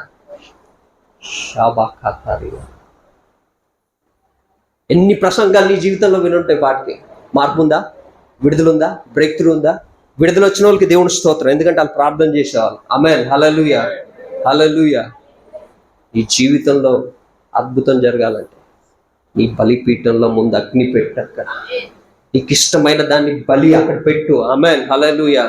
ఎన్ని ప్రసంగాలు నీ జీవితంలో వినుంటాయి, వాటికి మార్పు ఉందా? విడుదలుందా? బ్రేక్ త్రూ ఉందా? విడుదల వచ్చిన వాళ్ళకి దేవుని స్తోత్రం, ఎందుకంటే వాళ్ళు ప్రార్థన చేసేవాళ్ళు. ఆమేన్, హల్లెలూయా, హల్లెలూయా. ఈ జీవితంలో అద్భుతం జరగాలంటే నీ బలిపీఠంలో ముందు అగ్ని పెట్టు. అక్కడ నీకు ఇష్టమైన దాన్ని బలి అక్కడ పెట్టు. ఆమేన్, హల్లెలూయా.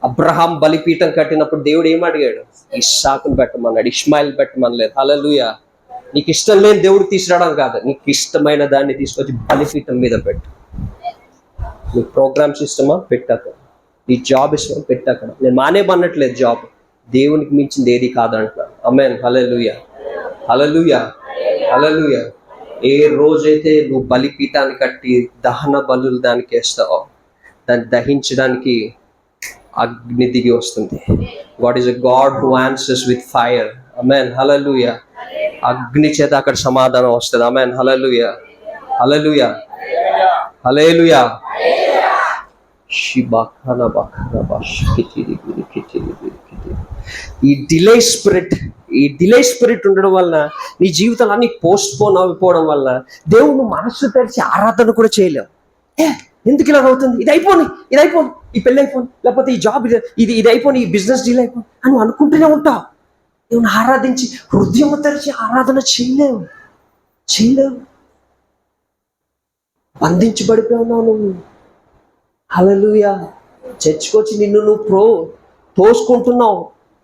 అబ్రహాం బలిపీఠం కట్టినప్పుడు దేవుడు ఏం అడిగాడు? ఇస్సాకును పెట్టమన్నాడు, ఇష్మాయిల్ పెట్టమనలేదు. హల్లెలూయా. నీకు ఇష్టం లేని దేవుడు తీసుకురావడం కాదు, నీకు ఇష్టమైన దాన్ని తీసుకొచ్చి బలిపీఠం మీద పెట్టు. నీ ప్రోగ్రామ్స్ ఇష్టమా? పెట్టాక. నీ జాబ్ ఇష్టమా? పెట్టాక. నేను మానేమన్నట్లేదు, జాబ్ దేవునికి మించింది ఏది కాదంటున్నాను. ఆమేన్, హల్లెలూయా, హల్లెలూయా, హల్లెలూయా. ఏ రోజైతే నువ్వు బలిపీఠాన్ని కట్టి దహన బలులు దానికి వేస్తావో, దాన్ని దహించడానికి అగ్ని దిగి వస్తుంది. God is a God who answers with fire. Amen, hallelujah. అగ్ని చేత అక్కడ సమాధానం వస్తుంది. ఆమేన్, హల్లెలూయా, హల్లెలూయా, హల్లెలూయా. ఈ డిలే స్పిరిట్ ఉండడం వలన నీ జీవితాలు అన్ని పోస్ట్ పోన్ అయిపోవడం వలన దేవుడు మనసు తెరిచి ఆరాధన కూడా చేయలేవు. ఎందుకు ఇలా అవుతుంది? ఇది అయిపోని, ఈ పెళ్ళి అయిపోని, లేకపోతే ఈ జాబ్ ఇది అయిపోని, ఈ బిజినెస్ డీల్ అయిపోని అని అనుకుంటూనే ఉంటావు. దేవుని ఆరాధించి హృదయం తెరిచి ఆరాధన చేయలేవు. బంధించబడిపోయి ఉన్నావు నువ్వు. హల్లెలూయా. చర్చికొచ్చి నిన్ను నువ్వు తోసుకుంటున్నావు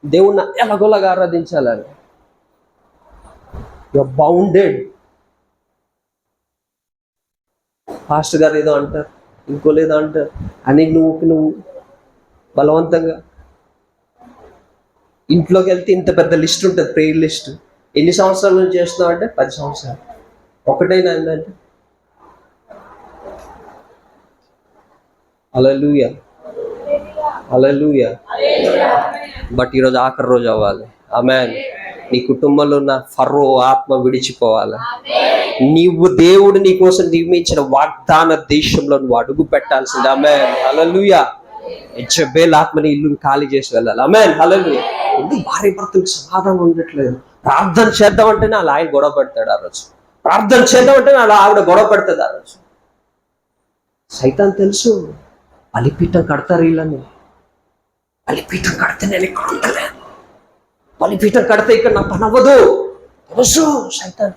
దేవుణ్ణి ఎలాగోలాగా ఆరాధించాలని. You are bounded. పాస్టర్ గారు ఏదో అంటారు, ఇంకోలేదో అంటారు అని నువ్వు బలవంతంగా ఇంట్లోకి వెళ్తే ఇంత పెద్ద లిస్ట్ ఉంటుంది, ప్రేయర్ లిస్ట్. ఎన్ని సంవత్సరాల నుంచి చేస్తున్నావు అంటే 10 సంవత్సరాలు. ఒకటైనా ఏంటంటే హల్లెలూయా, హల్లెలూయా. బట్ ఈరోజు ఆఖరి రోజు అవ్వాలి. ఆమేన్. నీ కుటుంబంలో ఉన్న ఫరో ఆత్మ విడిచిపోవాలి. నీవు దేవుడు నీ కోసం నిర్మించిన వాగ్దాన దేశంలో నువ్వు అడుగు పెట్టాల్సింది. ఆమేన్, హల్లెలూయా. యెజబెల్ ఆత్మని ఇల్లుని ఖాళీ చేసి వెళ్ళాలి. ఆమేన్, హల్లెలూయా. ఎందుకు భార్య భర్తలకు సమాధానం ఉండట్లేదు? ప్రార్థన చేద్దామంటేనే అలా ఆయన గొడవ పెడతాడు ఆ రోజు. ప్రార్థన చేద్దామంటేనే అలా ఆవిడ గొడవ పెడుతుంది ఆ రోజు. సైతాన్ తెలుసు, బలిపీఠం కడతారు వీళ్ళని. బలిపీఠం కడితే నేను ఇక్కడ ఉండలేను, బలిపీఠం కడితే ఇక్కడ నా పని అవ్వదు తెలుసు సైతాన్.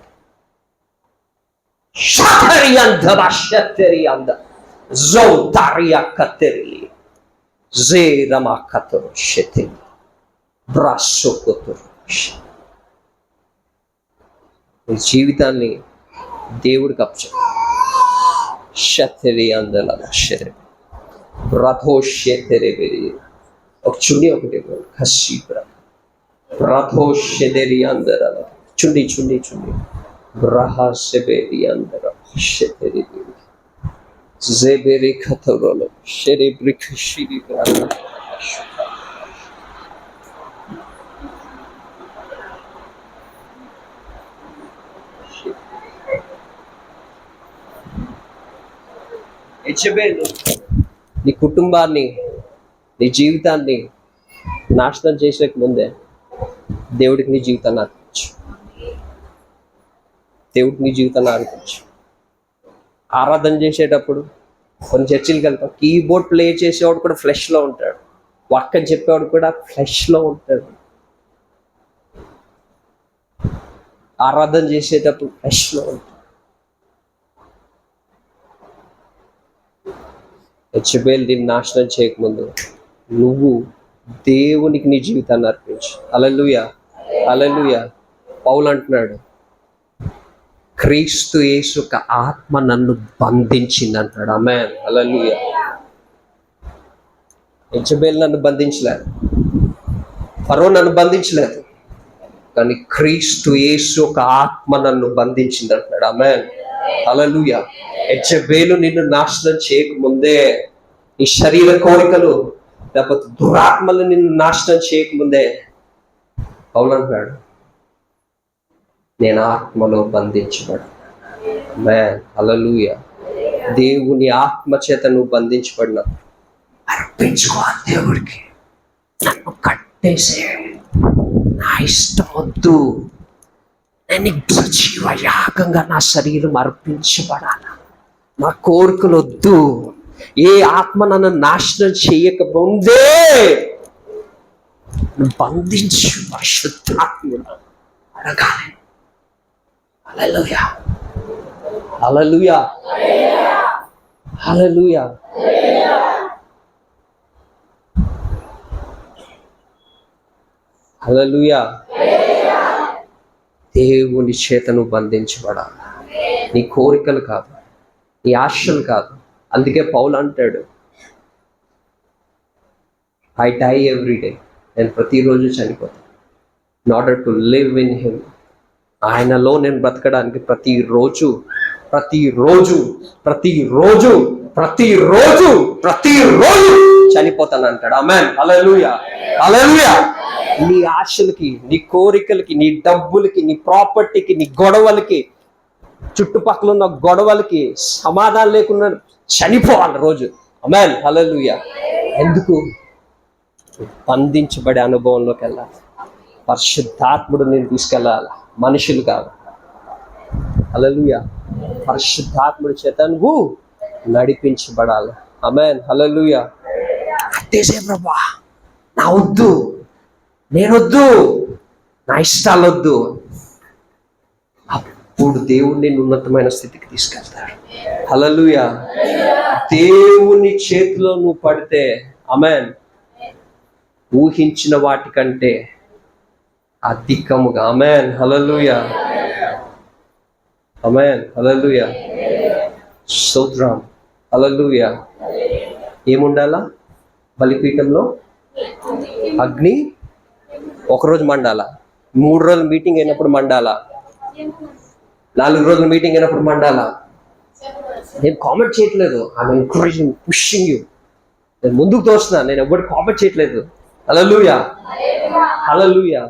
జీవితాన్ని దేవుడికి అప్పచె. షతరి అందల షరే రథోషెరి ఒక చుండి ఒకటి ఖసి రథోషెరి అందర చుండి రహస్యబేరి అందర షతరి జెబెరి ఖతరలో షెరి బ్రిఖషిరి యెజబెల్ నీ కుటుంబాన్ని, నీ జీవితాన్ని నాశనం చేసే ముందే దేవుడికి నీ జీవితాన్ని అర్పించు. దేవుడికి నీ జీవితాన్ని అర్పించు. ఆరాధన చేసేటప్పుడు కొన్ని చర్చిలకు వెళ్తాం, కీబోర్డ్ ప్లే చేసేవాడు కూడా ఫ్లెష్లో ఉంటాడు, వాక్యం చెప్పేవాడు కూడా ఫ్లెష్లో ఉంటాడు. ఆరాధన చేసేటప్పుడు ఫ్లెష్లో ఉంటాడు. యెజబెల్ దీన్ని నాశనం చేయకముందు నువ్వు దేవునికి నీ జీవితాన్ని అర్పించు. హల్లెలూయా. హల్లెలూయా. పౌలు అంటున్నాడు, క్రీస్తు యేసు యొక్క ఆత్మ నన్ను బంధించింది అంటాడు. ఆమేన్. హల్లెలూయా. యెజబెల్ నన్ను బంధించలేదు, ఫరో నన్ను బంధించలేదు, కానీ క్రీస్తు యేసు యొక్క ఆత్మ నన్ను బంధించింది అంటున్నాడు. ఆమేన్. హల్లెలూయా. యెజబెలు నిన్ను నాశనం చేయకముందే, ఈ శరీర కోరికలు లేకపోతే దురాత్మలు నిన్ను నాశనం చేయకముందే పౌలు అంటున్నాడు, నేను ఆత్మలో బంధించబడు. ఆమేన్. హల్లెలూయా. దేవుని ఆత్మ చేత నువ్వు బంధించబడిన అర్పించుకో ఆ దేవుడికి. నన్ను కట్టేసే, నా ఇష్టం వద్దు, నేను సజీవ యాగంగా నా శరీరం అర్పించబడాలి, నా కోరికలు వద్దు, ఏ ఆత్మ నన్ను నాశనం చేయకముందే బంధించు పరిశుద్ధాత్మను అడగాలి. హల్లెలూయా. హల్లెలూయా. హల్లెలూయా. హల్లెలూయా. దేవుని చేతను బంధించబడాలి. నీ కోరికలు కాదు, నీ ఆశలు కాదు. అందుకే పౌలు అంటాడు, ఐ డై ఎవ్రీ డే, నేను ప్రతిరోజు చనిపోతాను, in order to live in him. ఆయనలో నేను బ్రతకడానికి ప్రతిరోజు ప్రతిరోజు ప్రతిరోజు ప్రతిరోజు ప్రతిరోజు చనిపోతాను అంటాడు. ఆమేన్. హల్లెలూయా. హల్లెలూయా. నీ ఆశలకి, నీ కోరికలకి, నీ డబ్బులకి, నీ ప్రాపర్టీకి, నీ గొడవలకి, చుట్టుపక్కల ఉన్న గొడవలకి సమాధానం లేకుండా చనిపోవాలి రోజు. ఆమేన్. హల్లెలూయా. ఎందుకు? బంధించబడే అనుభవంలోకి వెళ్ళాలి. పరిశుద్ధాత్ముడు నేను తీసుకెళ్ళాలి, మనుషులు కాదు. హల్లెలూయా. పరిశుద్ధాత్ముడి చేత నువ్వు నడిపించబడాలి. ఆమేన్. హల్లెలూయా. అట్టేసే ప్రభా, నా వద్దు, నేనొద్దు, నా ఇష్టాలు వద్దు. అప్పుడు దేవుణ్ణి ఉన్నతమైన స్థితికి తీసుకెళ్తాడు. హల్లెలూయా. దేవుని చేతిలో నువ్వు పడితే, ఆమేన్, ఊహించిన వాటికంటే అధికముగా. ఆమేన్. హల్లెలూయా. ఆమేన్. హల్లెలూయా. స్తోత్రం. హల్లెలూయా. ఏముండాలా? బలిపీఠంలో అగ్ని ఒకరోజు మండాలా, 3 రోజులు మీటింగ్ అయినప్పుడు మండాలా, 4 రోజులు మీటింగ్ అయినప్పుడు మండాలా. నేను కామెంట్ చేయట్లేదు, ఐఎమ్ ఎంకరేజింగ్, పుషింగ్ యూ. నేను ముందుకు తోస్తున్నా, నేను ఎవరు కామెంట్ చేయట్లేదు. హల్లెలూయా. హల్లెలూయా.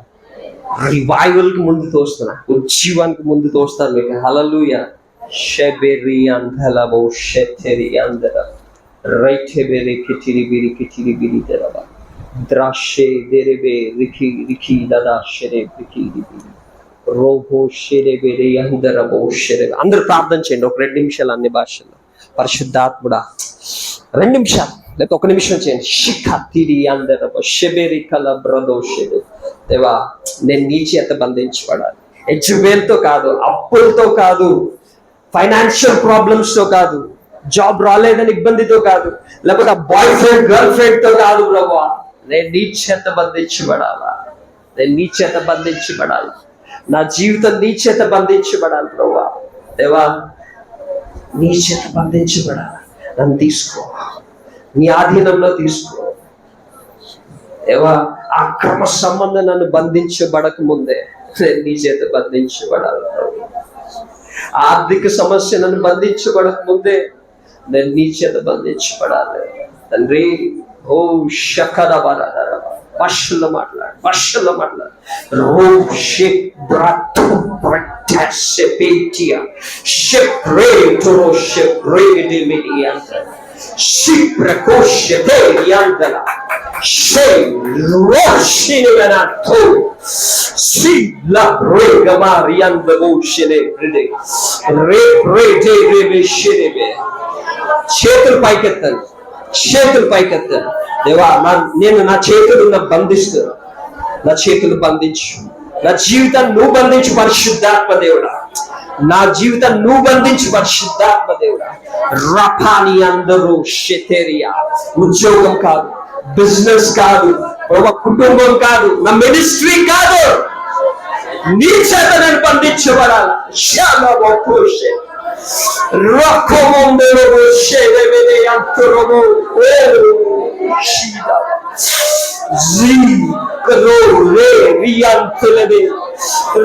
రివైవల్కి ముందు తోస్తున్నా, ఉజ్జీవానికి ముందు తోస్తాను మీకు. హల్లెలూయా. షెబెరి అందల బోషెతెరి అందల రైటెబెరి కిటిరిబిరి కిటిరిబిరి దరబా ద్రాషే దెరెబే రికి రికి దదా షెరె రికి రిబి రోబో షెరెబెరి అందర బోషెరె. అందరూ ప్రార్థన చేయండి ఒక 2 నిమిషాలు అన్ని భాషల్లో. పరిశుద్ధాత్ముడా, 2 నిమిషాలు లేకపోతే 1 నిమిషం చేయండి. షిఖతిరి అందర షెబెరి కల బ్రదోషెడు. దేవా, నేను నీ చేత బంధించబడాలి. యెజబెల్తో కాదు, అప్పులతో కాదు, ఫైనాన్షియల్ ప్రాబ్లమ్స్ తో కాదు, జాబ్ రాలేదని ఇబ్బందితో కాదు, లేకపోతే బాయ్ ఫ్రెండ్ గర్ల్ ఫ్రెండ్ తో కాదు ప్రభువా. నేను నీ చేత బంధించబడాలా, నేను నీ చేత బంధించబడాలి, నా జీవితం నీ చేత బంధించబడాలి ప్రభువా. దేవా, నీ చేత బంధించబడాలి. నన్ను తీసుకో, నీ ఆధీనంలో తీసుకో. దేవా, ఆ క్రమ సంబంధం నన్ను బంధించబడక ముందే నేను నీ చేత బంధించబడాలి ప్రభు. ఆర్థిక సమస్య నన్ను బంధించబడక ముందే నేను నీ చేత బంధించబడాలి తండ్రి. ఓ షకద భాషల్లో మాట్లాడు, భాషల్లో మాట్లాడు. చేతులు పైకెత్తాను, చేతులు పైకెత్తాను. దేవా, నేను నా చేతులు బంధిస్తాను, నా చేతులు బంధించు, నా జీవితాన్ని నువ్వు బంధించు పరిశుద్ధాత్మ దేవుడా. నా జీవితాన్ని నువ్వు బంధించు పరిశుద్ధాత్మ దేవుడా. రఫాని అందరూ షెతేరియా. ఉద్యోగం కాదు, బిజినెస్ కాదు, కుటుంబం కాదు, నా మినిస్ట్రీ కాదు, నీ చేత నేను బంధించబడాలి. శాలబోషే రకమందరము షేదెవెనే అంతరము ఓ షీదా జీ కరో రే రియంతలెబే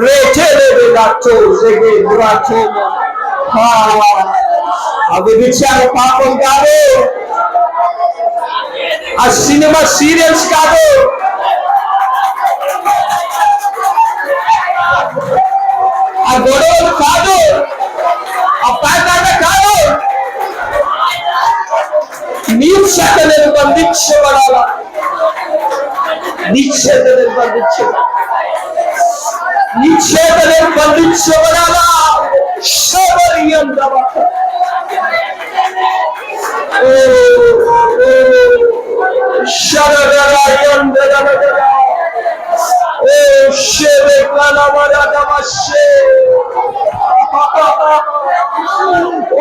రేచెలెబే నాతో జెగే ద్రాచోమ. అవి విచార పాపం కాదు, ఆ సినిమా సీరియల్స్ కాదు, ఆ గొడవలు కాదు, ఆ పేకాట కాదు. నీ చేత నేను బంధించబడాలా, నీ చేత నేను బంధించబడాలా, నీ చేత నేను బంధించబడాలా. శబరియందవ ఓ శరదరాయందరదర ఓ శేవకలవరదమశే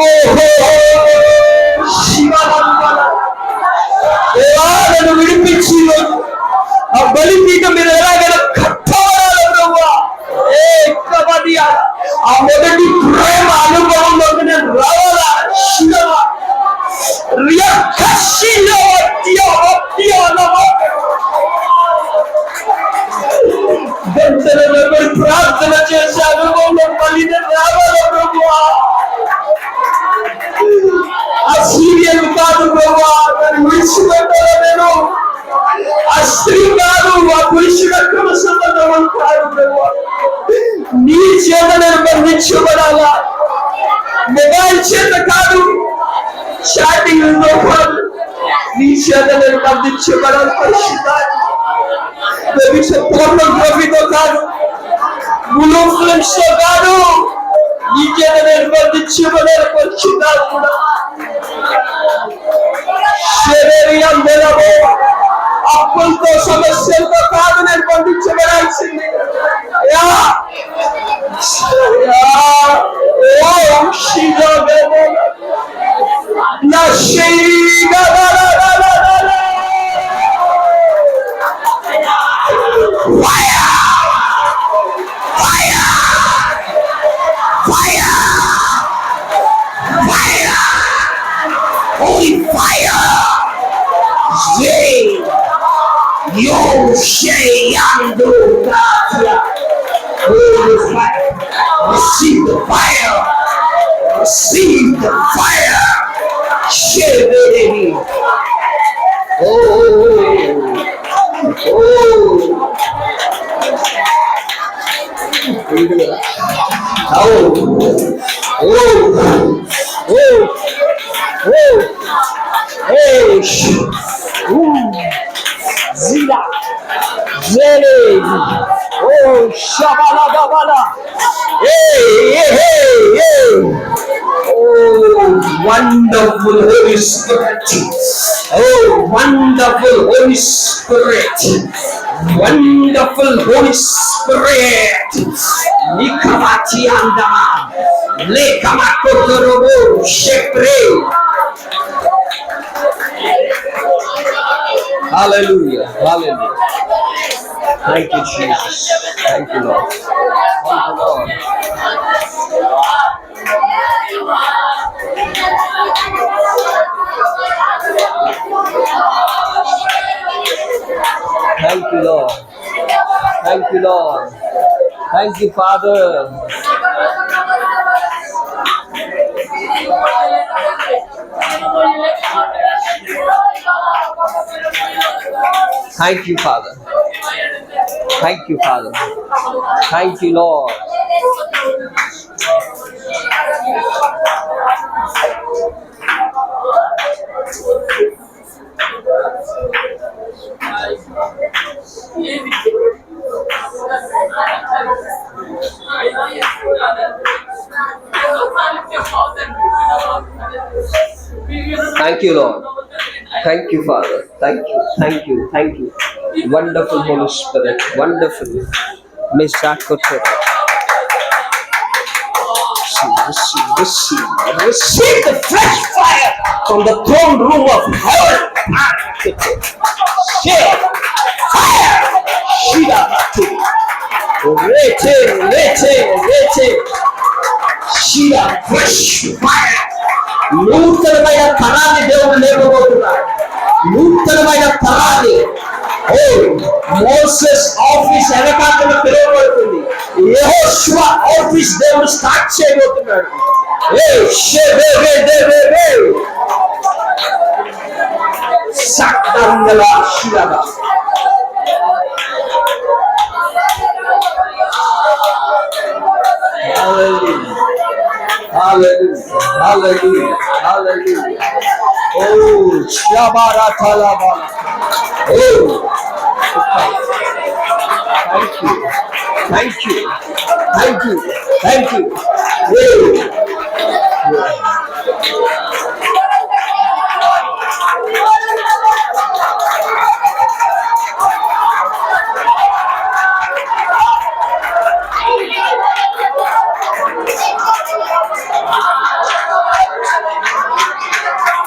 ఓహో శివనందన దేవాలను విడిపించి ఆ బలిపీఠం మీద ఎలాగైనా కట్టబడాలి ప్రభువా. ఆ మొదటి ప్రేమ అనుభవంలోకి నేను రావాలా. శివ ప్రార్థన చేసే అనుభవంలో మళ్ళీ నేను రావాలా ప్రభువా. ఆ సీరియల్ కాదు ప్రభువా, నన్ను విడిచిపెట్టాలా నేను. ఆ స్త్రీ కాదు, ఆ పురుషుడు అక్రమ సంబంధం కాదు ప్రభువా. నీ చేత నేను బంధించబడాలా. మొబైల్ చేత కాదు, చాటింగ్ కాదు, నీ చేత నేను బంధించబడాలి. పోర్నోగ్రఫీతో కాదు, బ్లూ ఫిల్మ్స్ తో కాదు, నీ చేత నేను బంధించబడాలి. పరిశుద్ధాత్మ కూడా శరీరం నిలబో అప్పులతో సమస్యలతో కాదు నేను బంధించబడాల్సింది. Receive the fire. Receive the fire. Share it. Oh. Zila. Zele. Oh, Shabala Babala. Hey. Oh, wonderful Holy Spirit. Oh, wonderful Holy Spirit. Wonderful Holy Spirit. Nikamati andama. Lekamakotorobo shepre. Hallelujah. Hallelujah. Thank you, Jesus. Thank you, Lord. Thank you, Lord. Thank you, Lord. Thank you, Lord. Thank you, Father. Thank you, Father. Thank you, Father. Thank you, Lord. Thank you, Lord. Thank you, Father. Thank you. Thank you. Thank you. Wonderful Holy Spirit. Wonderful. Miss Jacob. Receive the fresh fire from the throne room of heaven. Share fire. లేచే లేచే లేచే శిలా ఫ్రెష్ ఫైర్. నూతనమైన తరాన్ని దేవుడు లేకపోతున్నాడు. నూతనమైన తరాన్ని. ఓ మోసెస్ ఆఫీస్ వెనకాల పిలువబడుతుంది. యెహోషువ ఆఫీస్ దేవుడు స్టార్ట్ చేయబోతున్నాడు. సక్తంగల శిలగా Hallelujah. Hallelujah. Hallelujah. Oh, Shabara Talaba. Oh, thank you. Thank you. Thank you. Thank you. Oh.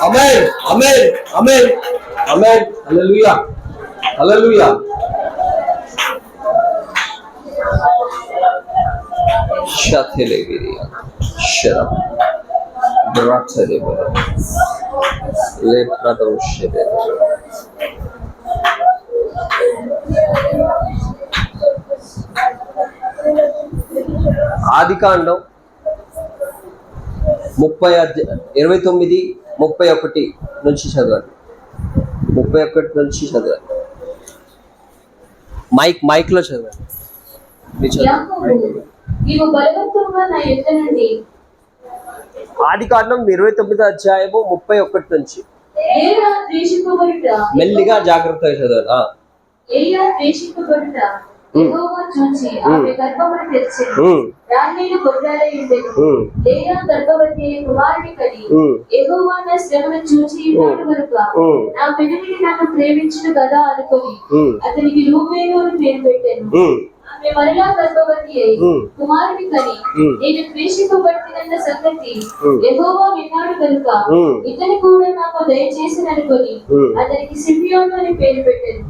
Amen. Amen. Amen. Amen. Hallelujah. Hallelujah. Shatelegiria. Shara. Bratalebara. Leprado shebe. ఆదికాండం 29, 31 నుంచి చదవాలి. 31 నుంచి చదవాలి. మైక్ లో చదవాలి. ఆదికాండం 29వ అధ్యాయము 31 నుంచి. మెల్లిగా జాగ్రత్తగా చదవాలి. యెహోవా చూచి ఆమె గర్భమును తెరిచెను. రాహేలు గొడ్రాలై ఉండెను. లేయా గర్భవతి అయి కుమారుని కని, యెహోవా నా శ్రమను చూచి ఉన్నాడు గనుక నా పెనిమిటి నన్ను ప్రేమించును కదా అనుకొని అతనికి రూబేను అని పేరు పెట్టాను. ఆమె మరలా గర్భవతి అయి కుమారుని కని, నేను ద్వేషింపబడినన్న సంగతి యెహోవా విన్నాడు కనుక ఇతని కూడా నాకు దయచేసి అనుకొని అతనికి సిమియోను అని పేరు పెట్టాను.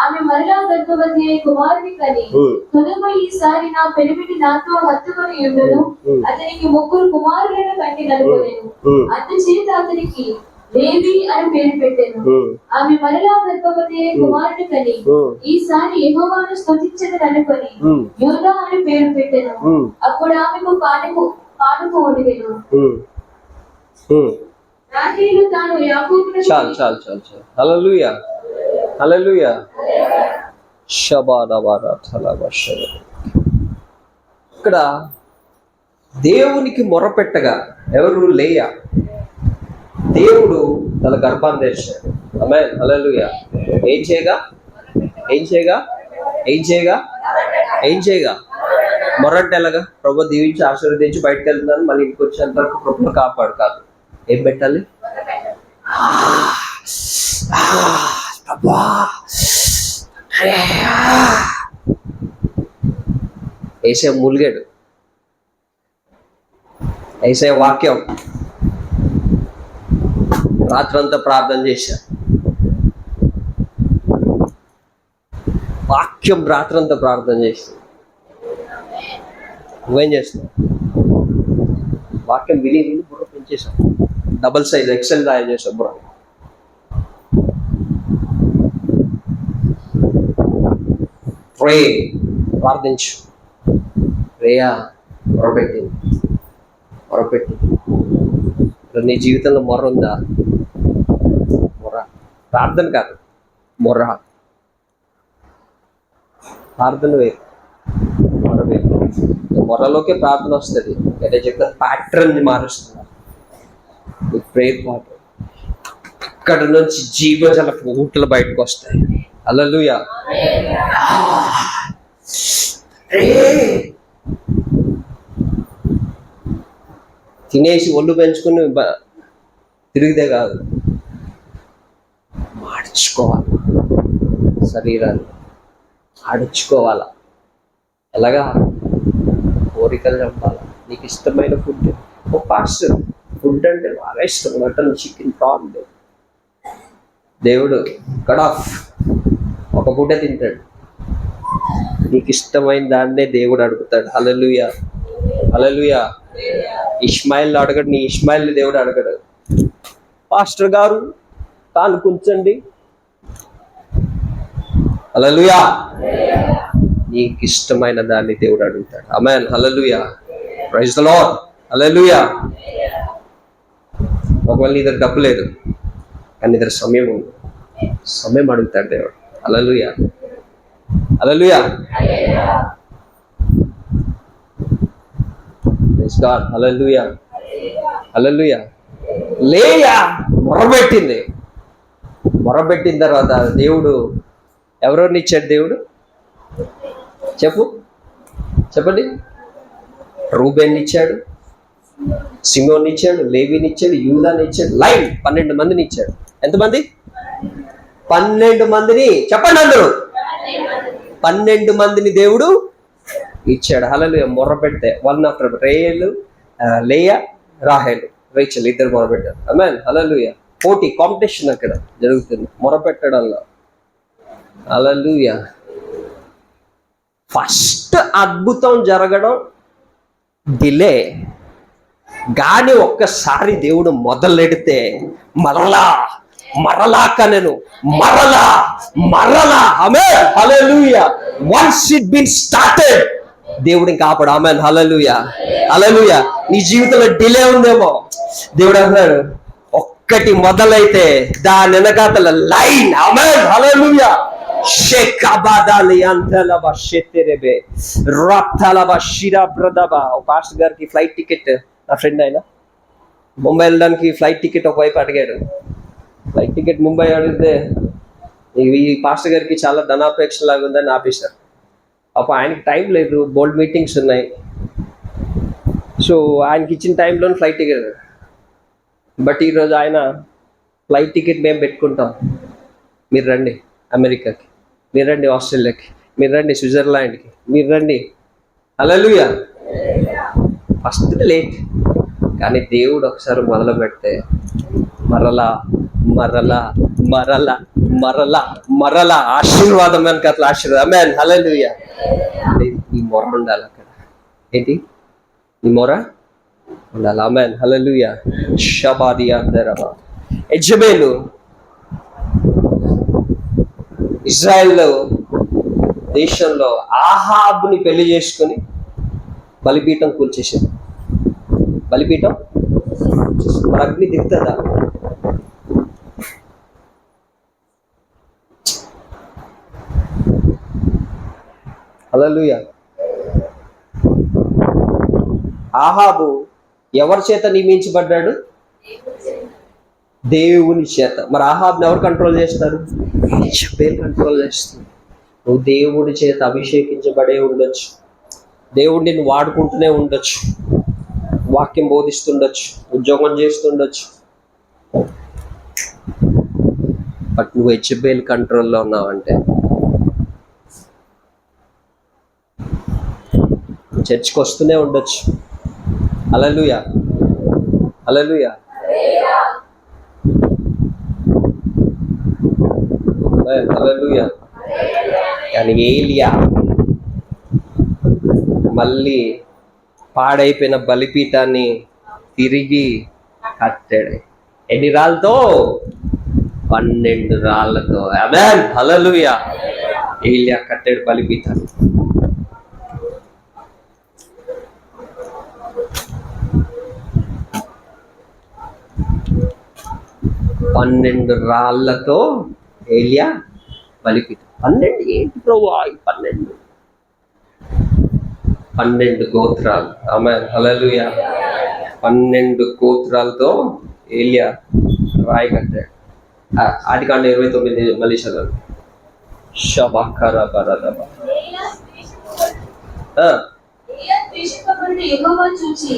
ఆమె మరలా గర్భవతి అయి కుమారుని కని, తొలుమ ఈసారి నా పెనిమిటి నాతో హత్తుకొని ఉండును, అతనికి 3 కుమారులను కంటి అనుకోలేను. అందుచేత అతనికి లేవి అని పేరు పెట్టాను. ఆమె మరలా గర్భవతి అయి కుమారుని కని, ఈసారి యెహోవాను స్తుతించదని అనుకొని యూదా అని పేరు పెట్టాను. అప్పుడు ఆమెకు కానుక ఒడిగెను. రాహేలు తాను యాకోబును చాలు. హల్లెలూయా. హల్లెలూయా. షబాదబారా తలబషర. ఇక్కడ దేవునికి మొరపెట్టగా ఎవరు? లేయా. దేవుడు తన గర్భాన్ని తెరిచాడు. ఆమేన్. హల్లెలూయా. ఏం చేయగా మొరంటే ఎలాగా? ప్రభు దీవించి ఆశీర్వదించి బయటకు వెళ్తున్నాను, మళ్ళీ ఇంటికి వచ్చేంత వరకు ప్రభుత్వం కాపాడు కాదు. ఏం పెట్టాలి? ఏసే మూలిగాడు. ఏసే వాక్యం రాత్రంతా ప్రార్థన చేశాడు. వాక్యం రాత్రంతా ప్రార్థన చేశాడు. నువ్వేం చేస్తున్నావు? వాక్యం విని బుర్ర పెంచేసాం. డబల్ సైజ్ ఎక్సెల్ తయారు చేసాం బుర్ర. ప్రే, ప్రార్థించు. ప్రేయా మొరపెట్టి నీ జీవితంలో మొర్ర ఉందా? మొర్ర. ప్రార్థన కాదు, మొర్ర. ప్రార్థన వేరు, మొర్ర వేరు. మొర్రలోకే ప్రార్థన వస్తుంది. అంటే చెప్తే ప్యాటర్న్ మారుస్తున్నారు. ప్రేయర్ పాటలు ఇక్కడ నుంచి జీవజల ఊటలు బయటకు వస్తాయి. హల్లెలూయా. తినేసి ఒళ్ళు పెంచుకుని తిరిగితే కాదు, మార్చుకోవాలి. శరీరాన్ని ఆడించుకోవాలా. ఎలాగా? కోరికలు చంపాలా. నీకు ఇష్టమైన ఫుడ్. ఓ పాస్టర్ ఫుడ్ అంటే బాగా ఇష్టం, మటన్, చికెన్, ప్రాన్. దేవుడు కట్ ఆఫ్, ఒక పూటే తింటాడు. నీకు ఇష్టమైన దాన్నే దేవుడు అడుగుతాడు. హల్లెలూయా, హల్లెలూయా. ఇష్మాయిల్ అడగడు, నీ ఇష్మాయిల్ని దేవుడు అడగడు. పాస్టర్ గారు తాను కూర్చోండి. హల్లెలూయా. నీకు ఇష్టమైన దాన్ని దేవుడు అడుగుతాడు. ఆమేన్, హల్లెలూయా. ప్రైజ్ ది లార్డ్, హల్లెలూయా. ఒకవేళ నీ దగ్గర డబ్బు లేదు కానీ నీ దగ్గర సమయం ఉంది, సమయం అడుగుతాడు దేవుడు. హల్లెలూయా, హల్లెలూయా. Praise God, hallelujah, hallelujah. లేయా మొరబెట్టిన తర్వాత దేవుడు ఎవరెవరిని ఇచ్చాడు? దేవుడు చెప్పండి. రూబేన్ ఇచ్చాడు, సిమోన్ ఇచ్చాడు, లేవిని ఇచ్చాడు, యూదాని ఇచ్చాడు. లైన్ 12 మందిని ఇచ్చాడు. ఎంతమంది? 12 మందిని. చెప్పండి అందరూ. 12 మందిని దేవుడు ఇచ్చాడు. హల్లెలూయా. మొర్ర పెడితే వన్ ఆఫ్టర్ లేయా, రాహేలు, రేచల్ ఇద్దరు మొరపెట్టారు. ఆమేన్, హల్లెలూయా. పోటీ, కాంపిటీషన్ అక్కడ జరుగుతుంది మొరపెట్టడంలో. హల్లెలూయా. ఫస్ట్ అద్భుతం జరగడం డిలే, కానీ ఒక్కసారి దేవుడు మొదలెడితే మరలా కనెను, మరలా. ఆమేన్, హల్లెలూయా. వన్స్ ఇట్ బీన్ స్టార్టెడ్, దేవుడు ఇంకా ఆపడు. ఆమేన్, హల్లెలూయా, హల్లెలూయా. నీ జీవితంలో డిలే ఉందేమో, దేవుడు అంటున్నాడు ఒక్కటి మొదలైతే దాని వెనకాతల లైన్. ఆమేన్, హల్లెలూయా. పాస్టర్ గారికి ఫ్లైట్ టికెట్, నా ఫ్రెండ్ ఆయన ముంబై వెళ్ళడానికి ఫ్లైట్ టికెట్ ఒకవైపు అడిగాడు. ఫ్లైట్ టికెట్ ముంబై అడిగితే ఈ పాస్టర్ గారికి చాలా ధనాపేక్ష లాగా ఉందని ఆపేశారు. అప్పుడు ఆయనకి టైం లేదు, బోల్డ్ మీటింగ్స్ ఉన్నాయి. సో ఆయనకి ఇచ్చిన టైంలో ఫ్లైట్ టికెట్. బట్ ఈరోజు ఆయన ఫ్లైట్ టికెట్ మేము పెట్టుకుంటాం, మీరు రండి అమెరికాకి, మీరు రండి ఆస్ట్రేలియాకి, మీరు రండి స్విట్జర్లాండ్కి, మీరు రండి. హల్లెలూయా. ఫస్ట్ లేట్, కానీ దేవుడు ఒకసారి మొదలు పెడితే మరలా ఆశీర్వాదం వెనక అట్లా ఆశీర్వాదం. ఆమేన్, హల్లెలూయా. నీ మొర ఉండాలి అక్కడ. ఏంటి? నీ మొర ఉండాలి. ఆమేన్, హల్లెలూయా. షబాదియా దరబా. యెజబెలు ఇజ్రాయెల్ దేశంలో ఆహాబుని పెళ్లి చేసుకుని బలిపీఠం కూల్చేసాడు. బలిపీఠం మరి అగ్ని దిగుతుందా? హల్లెలూయా. ఆహాబు ఎవరి చేత నియమించబడ్డాడు? దేవుని చేత. మరి ఆహాబ్ని ఎవరు కంట్రోల్ చేస్తారు? యెజబెల్ కంట్రోల్ చేస్తుంది. నువ్వు దేవుడి చేత అభిషేకించబడే ఉండొచ్చు, దేవుడు నిన్ను వాడుకుంటూనే ఉండొచ్చు, వాక్యం బోధిస్తుండొచ్చు, ఉద్యోగం చేస్తుండొచ్చు, బట్ నువ్వు యెజబెల్ కంట్రోల్లో ఉన్నావంటే చర్చ్కి వస్తూనే ఉండొచ్చు. హల్లెలూయా, హల్లెలూయా. హల్లెలూయా. కానీ ఏలియా మళ్ళీ పాడైపోయిన బలిపీఠాన్ని తిరిగి కట్టాడు. ఎన్ని రాళ్ళతో? 12 రాళ్ళతో. ఆమేన్, హల్లెలూయా. ఏలియా కట్టాడు బలిపీఠాన్ని. పన్నెండు రాళ్ళతో ఏలియా బలిపీఠం. 12 ఏంటి ప్రభువా? 12 గోత్రాలు. ఆమేన్, హల్లెలూయా. 12 గోత్రాలతో ఏలియా రాయి కట్టాడు. ఆదికాండం 29 మళ్ళీ చదవండి. షబకర బరదబ. యెహోవా చూచి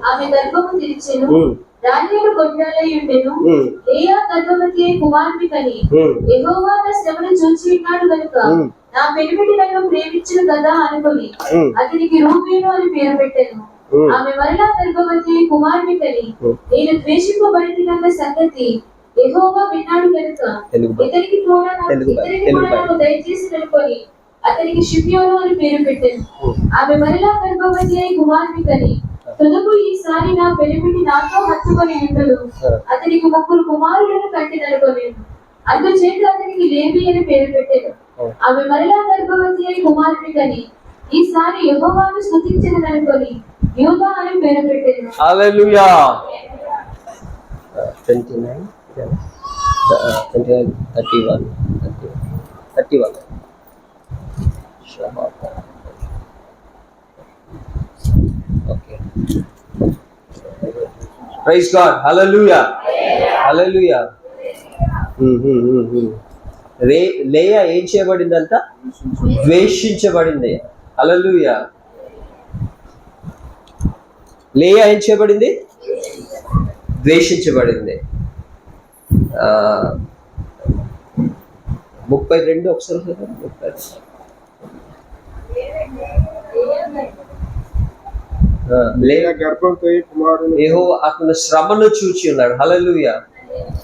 ఆమె గర్భము తెరిచెను, దానియేలు గొడ్రాలై ఉండెను. లేయా గర్భవతి అయి కుమారుని కని, యెహోవా నా శ్రమను చూచి ఉన్నాడు గనుక నా పెనిమిటి నన్ను ప్రేమించును కదా అనుకొని అతనికి రూబేను అని పేరు పెట్టెను. ఆమె మరలా గర్భవతి అయి కుమారుని కని, నేను ద్వేషింపబడిన సంగతి యెహోవా విన్నాడు కనుక ఇతనికి కూడా నాకు దయచేసి అనుకొని అతనికి షిమ్యోను అని పేరు పెట్టాను. ఆమె మరలా గర్భవతి అయి కుమారుని కని తొలుగు ఈసారి నా పెనిమిటి నాతో హత్తుకొని ఉండడు, అతనికి 3 కుమారులను కంటిననుకోలేను. అందుచేత అతనికి లేవి అని పేరు పెట్టాను. ఆమె మరలా గర్భవతి అయి కుమారుని కని ఈసారి యెహోవాను స్తుతించదనుకొని యూదా అని పేరు పెట్టాను. Hallelujah. 29 31 okay. Praise God. Hallelujah. Hallelujah. లేయా ఏం చేయబడిందంట? ద్వేషించబడింది. హల్లెలూయా. లేయా ఏం చేయబడింది? ద్వేషించబడింది. 32 ఒకసారి 32. లేయా గర్భంతో కుమారుడు యెహోవా అతని శ్రమను చూచి ఉన్నాడు. హల్లెలూయా.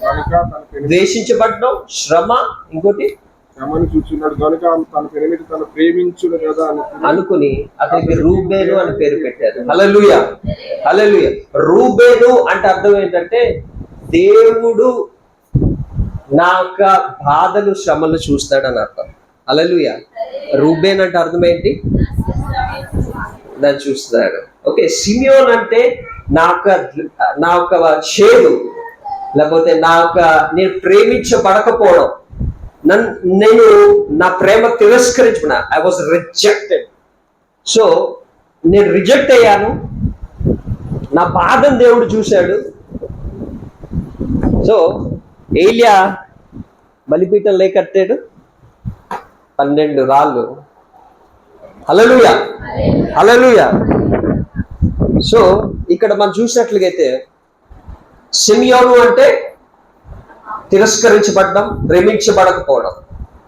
కనుక తన పెనిమిటి ద్వేషించబడడం శ్రమ, ఇంకోటి శ్రమను చూచున్నాడు కనుక తన పెనిమిటి తను ప్రేమించుడు కదా అనుకుని అతనికి రూబేను అని పేరు పెట్టారు. హల్లెలూయా. హల్లెలూయా. రూబేను అంటే అర్థం ఏంటంటే దేవుడు నా యొక్క బాధలు శ్రమలు చూస్తాడని అర్థం. హల్లెలూయా. రూబేన్ అంటే అర్థం ఏంటి? దాన్ని చూస్తాడు. ఓకే. సిమియోన్ అంటే నా యొక్క చేదు, లేకపోతే నేను ప్రేమించబడకపోవడం, నేను నా ప్రేమ తిరస్కరించుకున్నా. I was rejected. సో నేను రిజెక్ట్ అయ్యాను. నా బాధను దేవుడు చూశాడు. సో ఏలియా బలిపీఠం లేకట్టాడు 12 రాళ్ళు. హల్లెలూయా. హల్లెలూయా. సో ఇక్కడ మనం చూసినట్లుగైతే సిమియోను అంటే తిరస్కరించబడడం, ప్రేమించబడకపోవడం.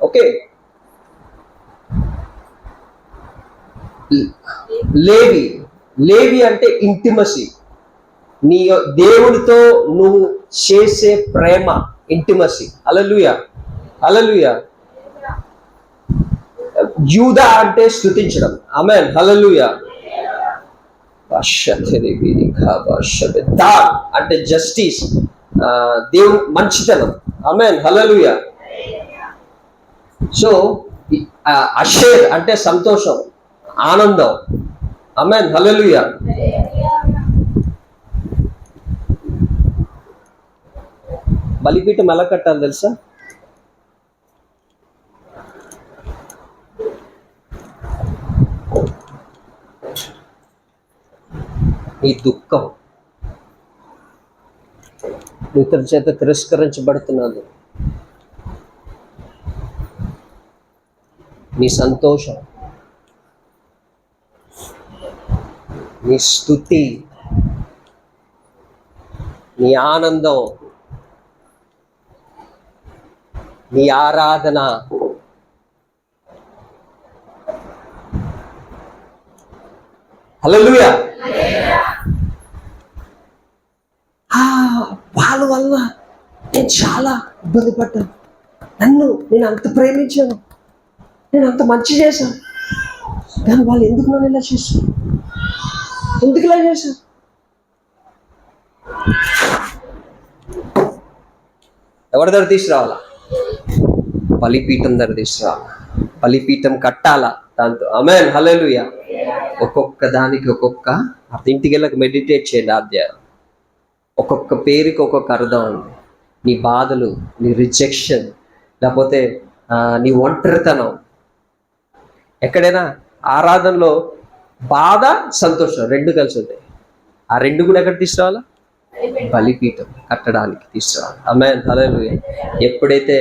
ఓకే. లేవి అంటే ఇంటిమసీ, నీ దేవుడితో నువ్వు చేసే ప్రేమ, ఇంటిమసీ. హల్లెలూయా. హల్లెలూయా. యూదా అంటే స్తుతించడం. ఆమేన్. హల్లెలూయా. అంటే జస్టిస్, దేవుడు మంచితనం. ఆమేన్. హల్లెలూయా. సో అషేర్ అంటే సంతోషం, ఆనందం. ఆమేన్. హల్లెలూయా. బలిపీఠం ఎలా కట్టాలి తెలుసా? నీ దుఃఖం, ఇతరుల చేత తిరస్కరించబడుతున్నాను, నీ సంతోషం, నీ స్తుతి, నీ ఆనందం, నీ ఆరాధన, హల్లెలూయా. వాళ్ళ వల్ల నేను చాలా ఇబ్బంది పడ్డాను. నేను అంత ప్రేమించాను, నేను అంత మంచి చేశాను, కానీ వాళ్ళు ఎందుకు నన్ను ఇలా చేశారు? ఎందుకు ఇలా చేశారు? ఎవరి దగ్గర తీసుకురావాలా? బలిపీఠం దగ్గర తీసుకురావాలా. బలిపీఠం కట్టాలా దాంతో. ఆమేన్. హల్లెలూయా. ఒక్కొక్క దానికి ఒక్కొక్క ఇంటికి వెళ్ళక మెడిటేట్ చేయండి. అధ్యాయం ఒక్కొక్క పేరుకి ఒక్కొక్క అర్థం ఉంది. నీ బాధలు, నీ రిజెక్షన్, లేకపోతే నీ ఒంటరితనం. ఎక్కడైనా ఆరాధనలో బాధ, సంతోషం రెండు కలిసి ఉంటాయి. ఆ రెండు కూడా ఎక్కడ తీసుకురావాలా? బలిపీఠం కట్టడానికి తీసుకురావాలి. ఆమేన్. హల్లెలూయా. ఎప్పుడైతే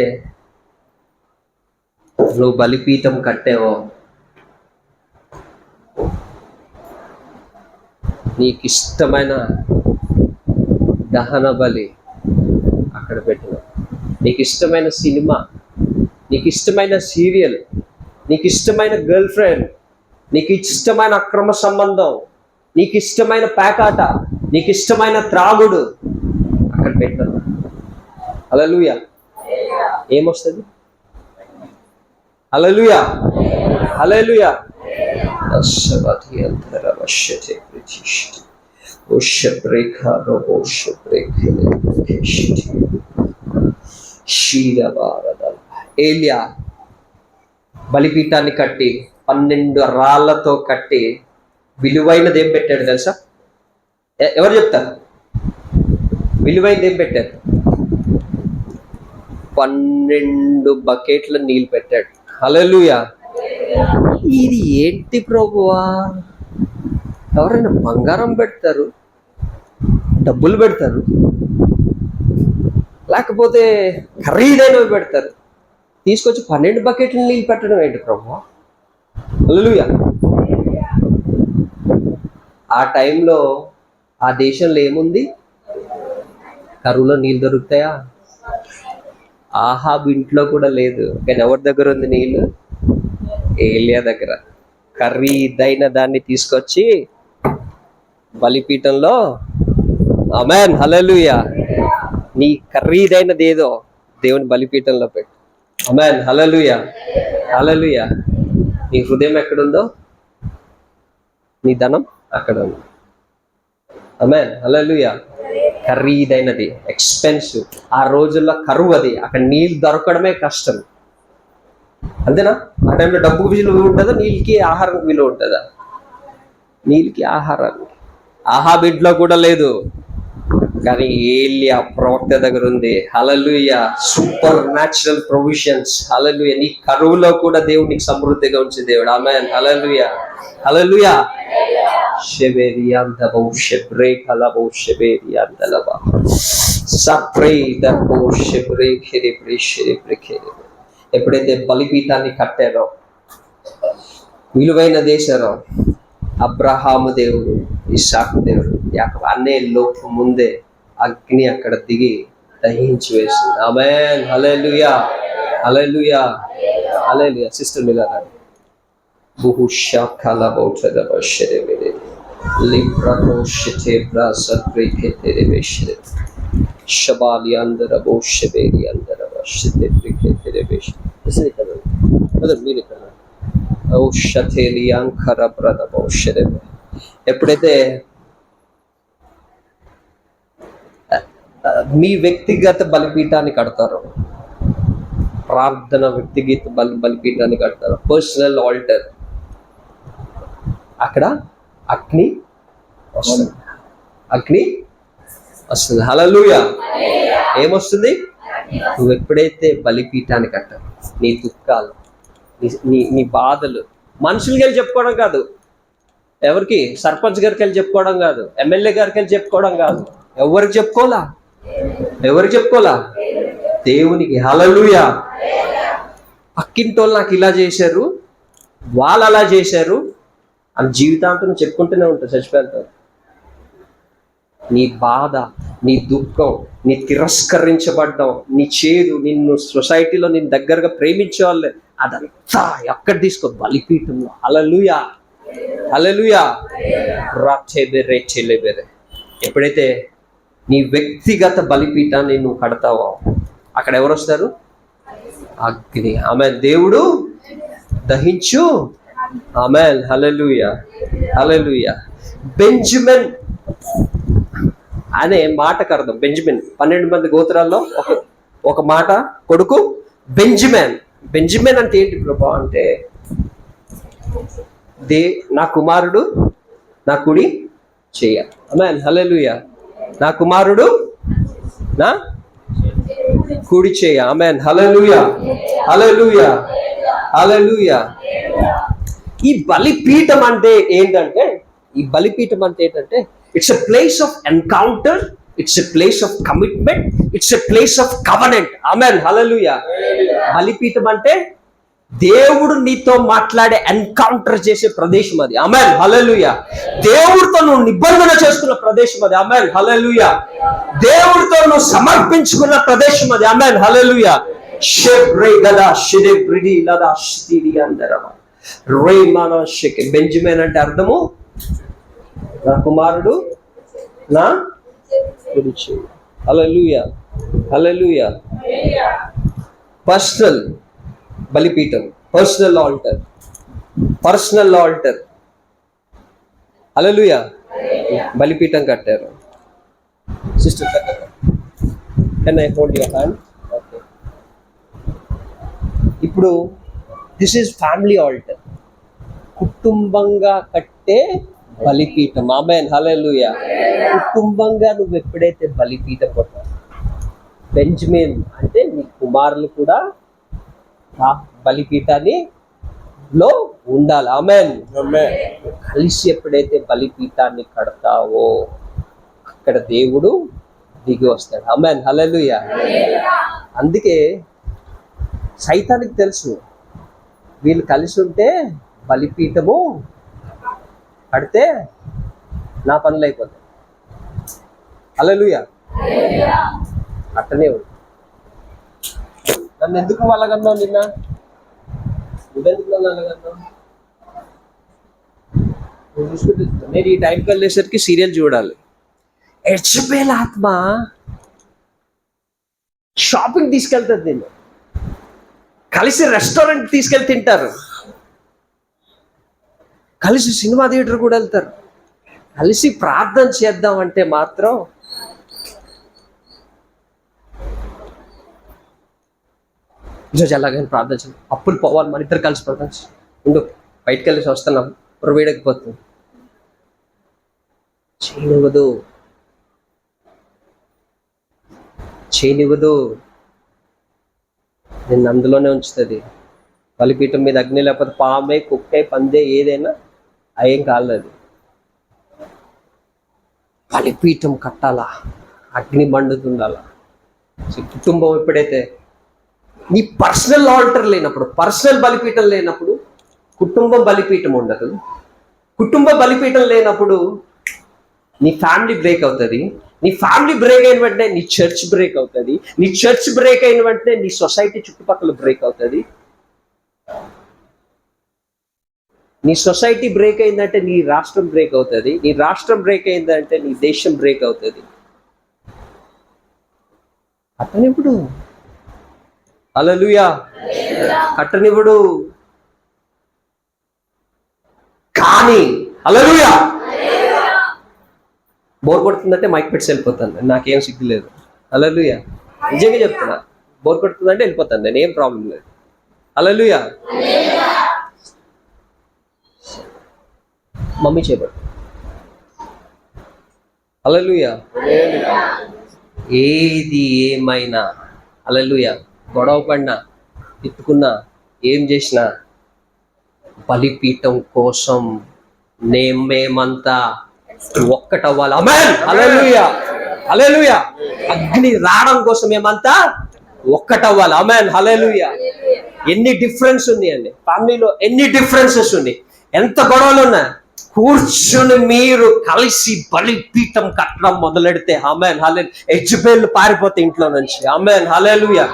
నువ్వు బలిపీఠం కట్టావో నీకు ఇష్టమైన దహన బలి అక్కడ పెట్టిన, నీకు ఇష్టమైన సినిమా, నీకు ఇష్టమైన సీరియల్, నీకు ఇష్టమైన గర్ల్ ఫ్రెండ్, నీకు ఇష్టమైన అక్రమ సంబంధం, నీకు ఇష్టమైన పేకాట, నీకు ఇష్టమైన త్రాగుడు అక్కడ పెట్టిన. హల్లెలూయా. ఏమొస్తుంది? హల్లెలూయా. హల్లెలూయా. అస్సబతి అంతర వశతే ప్రతిష్ఠి ఓషబ్రేఖ రోషబ్రేఖ కేషిటి శీలబారదల్. ఏలియా బలిపీఠాన్ని కట్టి 12 రాళ్లతో కట్టి విలువైనది ఏం పెట్టాడు తెలుసా? ఎవరు చెప్తారు? విలువైనది ఏం పెట్టారు? 12 బకెట్ల నీళ్ళు పెట్టాడు. హల్లెలూయా. ఇది ఏంటి ప్రభువా? ఎవరైనా బంగారం పెడతారు, డబ్బులు పెడతారు, లేకపోతే ఖరీదైనవి పెడతారు, తీసుకొచ్చి 12 బకెట్ల నీళ్ళు పెట్టడం ఏంటి ప్రభువా? హల్లెలూయా. ఆ టైంలో ఆ దేశంలో ఏముంది? కరువులో నీళ్ళు దొరుకుతాయా? ఆహాబు ఇంట్లో కూడా లేదు. కానీ ఎవరి దగ్గర ఉంది నీళ్ళు? ఏలియా దగ్గర. ఖరీదైన దాన్ని తీసుకొచ్చి బలిపీఠంలో, ఆమేన్ హల్లెలూయా, నీ ఖరీదైనది ఏదో దేవుని బలిపీఠంలో పెట్టు. ఆమేన్ హల్లెలూయా. హల్లెలూయా. నీ హృదయం ఎక్కడుందో నీ ధనం అక్కడ ఉంది. ఆమేన్ హల్లెలూయా. ఖరీదైనది, ఎక్స్పెన్సివ్. ఆ రోజుల్లో కరువు, అది అక్కడ నీళ్ళు దొరకడమే కష్టం. అంతేనా? ఆ టైంలో డబ్బుకు విలువ ఉంటుందా? నీళ్ళకి ఆహారానికి విలువ ఉంటుందా? నీళ్ళకి ఆహారానికి. ఆహాబు ఇంట్లో కూడా లేదు, కానీ ఏలియా ప్రవక్త దగ్గర ఉంది. Hallelujah. Supernatural provisions. Hallelujah. నీ కరువులో కూడా దేవుడు నీకు సమృద్ధిగా ఉంచే దేవుడు. ఆమేన్ హల్లెలూయా. హల్లెలూయా. షెబెరియాందబౌ షెబ్రేకలబౌ షెబెరియాందలబా సప్రేదబౌ షెబ్రేకెరెబ్రే షెరెబ్రేకెరె. ఎప్పుడైతే బలిపీఠాన్ని కట్టారో, విలువైన దేశారో, అబ్రహాము దేవుడు, ఇస్సాకు దేవుడు, యాకోబు అనే లోపు ముందే అగ్ని అక్కడ దిగి దహించి వేసింది. ఆమేన్ హల్లెలూయా. హల్లెలూయా. హల్లెలూయా. సిస్టర్ మిలారా బుహుషాఖలబౌచదబషెరెబెరె లిబ్రకోషెతెబ్రా సబ్రేకెతెరెబెషెరె షబాలియాందరబౌ షెబెరియాందరబషెతెబ్రేకెతెరెబెషె. మీరు ఇక్కడ ఎప్పుడైతే మీ వ్యక్తిగత బలిపీఠాన్ని కడతారో, ప్రార్థన వ్యక్తిగత బలిపీఠాన్ని కడతారో, పర్సనల్ ఆల్టర్, అక్కడ అగ్ని వస్తుంది. అగ్ని వస్తుంది. హల్లెలూయా. ఏమొస్తుంది? నువ్వు ఎప్పుడైతే బలిపీఠాన్ని కట్టావు, నీ దుఃఖాలు, నీ బాధలు మనుషులకి వెళ్ళి చెప్పుకోవడం కాదు, ఎవరికి? సర్పంచ్ గారికి వెళ్ళి చెప్పుకోవడం కాదు, ఎమ్మెల్యే గారికి వెళ్ళి చెప్పుకోవడం కాదు. ఎవరికి చెప్పుకోలా? ఎవరికి చెప్పుకోలా? దేవునికి. హల్లెలూయా. పక్కింటోళ్ళు నాకు ఇలా చేశారు, వాళ్ళు అలా చేశారు అని జీవితాంతం చెప్పుకుంటూనే ఉంటారు చచ్చిపోయేంత. నీ బాధ, నీ దుఃఖం, నీ తిరస్కరించబడ్డం, నీ చేదు, నిన్ను సొసైటీలో నిన్ను దగ్గరగా ప్రేమించే వాళ్ళే, అదంతా ఎక్కడ తీసుకో? బలిపీఠంలో. హల్లెలూయా. హల్లెలూయా. రాచెబెరె చెలెబెరె. ఎప్పుడైతే నీ వ్యక్తిగత బలిపీఠాన్ని నువ్వు కడతావో, అక్కడ ఎవరు వస్తారు? అగ్ని. ఆమేన్. దేవుడు దహించు. ఆమేన్ హల్లెలూయా. హల్లెలూయా. బెంజమిన్ అనే మాటకు అర్థం బెంజమిన్. 12 మంది గోత్రాల్లో ఒక మాట కొడుకు బెంజమిన్. బెంజమిన్ అంటే ఏంటి ప్రభా అంటే, నా కుమారుడు నా కుడి చెయ్య. ఆమేన్ హల్లెలూయా. నా కుమారుడు నా కుడి చెయ్య. ఆమేన్ హల్లెలూయా. హల్లెలూయా. హల్లెలూయా. ఈ బలిపీఠం అంటే ఏంటంటే, it's a place of encounter, it's a place of commitment, it's a place of covenant. Amen hallelujah. బలిపీఠం అంటే దేవుడు నీతో మాట్లాడే, ఎన్కౌంటర్ చేసే ప్రదేశం అది. ఆమేన్ హల్లెలూయా. దేవుడితో నువ్వు నిబంధన చేసుకున్న ప్రదేశం అది. ఆమేన్ హల్లెలూయా. దేవుడితో నువ్వు సమర్పించుకున్న ప్రదేశం అది. ఆమేన్ హల్లెలూయా. బెంజమిన్ అంటే అర్థము నా కుమారుడు నా కుడి చెయ్యి. హల్లెలూయా. హల్లెలూయా. పర్సనల్ బలిపీఠం, personal altar. Personal altar. Hallelujah. బలిపీఠం కట్టారు. Sister can I hold your hand? Okay. ఇప్పుడు దిస్ ఈజ్ ఫ్యామిలీ ఆల్టర్, కుటుంబంగా కట్టే బలిపీఠం. ఆమేన్, హల్లెలూయా. కుటుంబంగా నువ్వు ఎప్పుడైతే బలిపీఠం కొట్టావు, బెంజమిన్ అంటే నీ కుమారులు కూడా ఆ బలిపీఠాన్ని లో ఉండాలి. ఆమేన్. కలిసి ఎప్పుడైతే బలిపీఠాన్ని కడతావో అక్కడ దేవుడు దిగి వస్తాడు. ఆమేన్, హల్లెలూయా. అందుకే సైతానికి తెలుసు వీళ్ళు కలిసి ఉంటే బలిపీఠము కడితే నా పనులు అయిపోతాయి. హల్లెలూయా. అట్టనే ఉంది. నన్ను ఎందుకు వాళ్ళగన్నావు? నిన్న నువ్వెందుకు నన్ను అలాగన్నావు? నువ్వు చూసుకుంటే నేను ఈ టైంకి వెళ్ళేసరికి సీరియల్ చూడాలి. యెజబెల్ ఆత్మ షాపింగ్ తీసుకెళ్తుంది, నేను కలిసి రెస్టారెంట్ తీసుకెళ్ళి తింటారు, కలిసి సినిమా థియేటర్ కూడా వెళ్తారు, కలిసి ప్రార్థన చేద్దాం అంటే మాత్రం ఈరోజు ఎలాగైనా ప్రార్థన చేయాలి, అప్పులు పోవాలి, మన ఇద్దరు కలిసి ప్రార్థన ఉండు, బయటకు వెళ్ళేసి వస్తున్నాం, వేడకపోతుంది, చేయనివ్వదు, చేయనివ్వదు, నిన్ను అందులోనే ఉంచుతుంది. బలిపీఠం మీద అగ్ని లేకపోతే పామే, కుక్కే, పందే ఏదైనా అయేం కాలేదు. బలిపీఠం కట్టాలా, అగ్ని మండుతుండాలా. కుటుంబం ఎప్పుడైతే నీ పర్సనల్ ఆల్టర్ లేనప్పుడు, పర్సనల్ బలిపీఠం లేనప్పుడు కుటుంబం బలిపీఠం ఉండదు. కుటుంబ బలిపీఠం లేనప్పుడు నీ ఫ్యామిలీ బ్రేక్ అవుతుంది. నీ ఫ్యామిలీ బ్రేక్ అయిన వెంటనే నీ చర్చ్ బ్రేక్ అవుతుంది. నీ చర్చ్ బ్రేక్ అయిన వెంటనే నీ సొసైటీ చుట్టుపక్కల బ్రేక్ అవుతుంది. నీ సొసైటీ బ్రేక్ అయిందంటే నీ రాష్ట్రం బ్రేక్ అవుతుంది. నీ రాష్ట్రం బ్రేక్ అయిందంటే నీ దేశం బ్రేక్ అవుతుంది. అట్టనిప్పుడు హల్లెలూయా, అట్టనిప్పుడు కానీ హల్లెలూయా. బోర్ కొడుతుందంటే మైక్ పెట్టి వెళ్ళిపోతాను, నాకేం సిగ్గు లేదు. హల్లెలూయా, నిజంగా చెప్తున్నా. బోర్ కొడుతుందంటే వెళ్ళిపోతాను, నేను ఏం ప్రాబ్లం లేదు. హల్లెలూయా. మమ్మీ చేయబడు. హల్లెలూయా. ఏది ఏమైనా హల్లెలూయా, గొడవ పడినా, తిట్టుకున్నా, ఏం చేసినా బలిపీఠం కోసం మేమంతా ఒక్కటవ్వాలి. ఆమేన్, హల్లెలూయా, హల్లెలూయా. అగ్ని రావడం కోసం మేమంతా ఒక్కటవ్వాలి. ఆమేన్, హల్లెలూయా. ఎన్ని డిఫరెన్స్ ఉన్నాయండి ఫ్యామిలీలో, ఎన్ని డిఫరెన్సెస్ ఉన్నాయి, ఎంత గొడవలు ఉన్నా కూర్చుని మీరు కలిసి బలిపీఠం కట్టడం మొదలెడితే ఆమేన్, హల్లెలూయా, యెజబెల్ పారిపోతే ఇంట్లో నుంచి. ఆమేన్, హల్లెలూయా.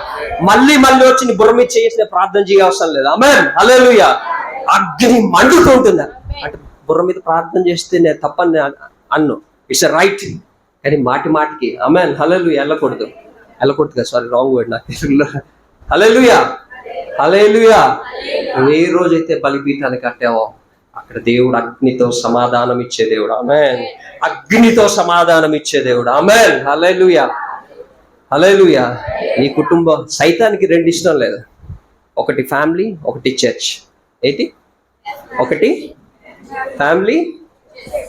మళ్ళీ మళ్ళీ వచ్చి బుర్ర మీద చేసిన ప్రార్థన చేయవసరం లేదు. ఆమేన్, హల్లెలూయా. అగ్ని మండుతూ ఉంటుంది. అంటే బుర్ర మీద ప్రార్థన చేస్తే నేను తప్పని అన్ను, ఇట్స్ రైట్, కానీ మాటి మాటికి ఆమేన్, హల్లెలూయా వెళ్ళకూడదు కదా, సారీ రాంగ్ వర్డ్ నాకు తెలుగులో. హల్లెలూయా, హల్లెలూయా. ఏ రోజైతే బలిపీఠాన్ని కట్టావో అక్కడ దేవుడు అగ్నితో సమాధానం ఇచ్చే దేవుడు. ఆమేన్, అగ్నితో సమాధానం ఇచ్చే దేవుడు. ఆమేన్, హల్లెలూయా, హల్లెలూయా. నీ కుటుంబం సైతానికి రెండు ఇష్టం లేదు, ఒకటి ఫ్యామిలీ, ఒకటి చర్చ్. ఏంటి? ఒకటి ఫ్యామిలీ.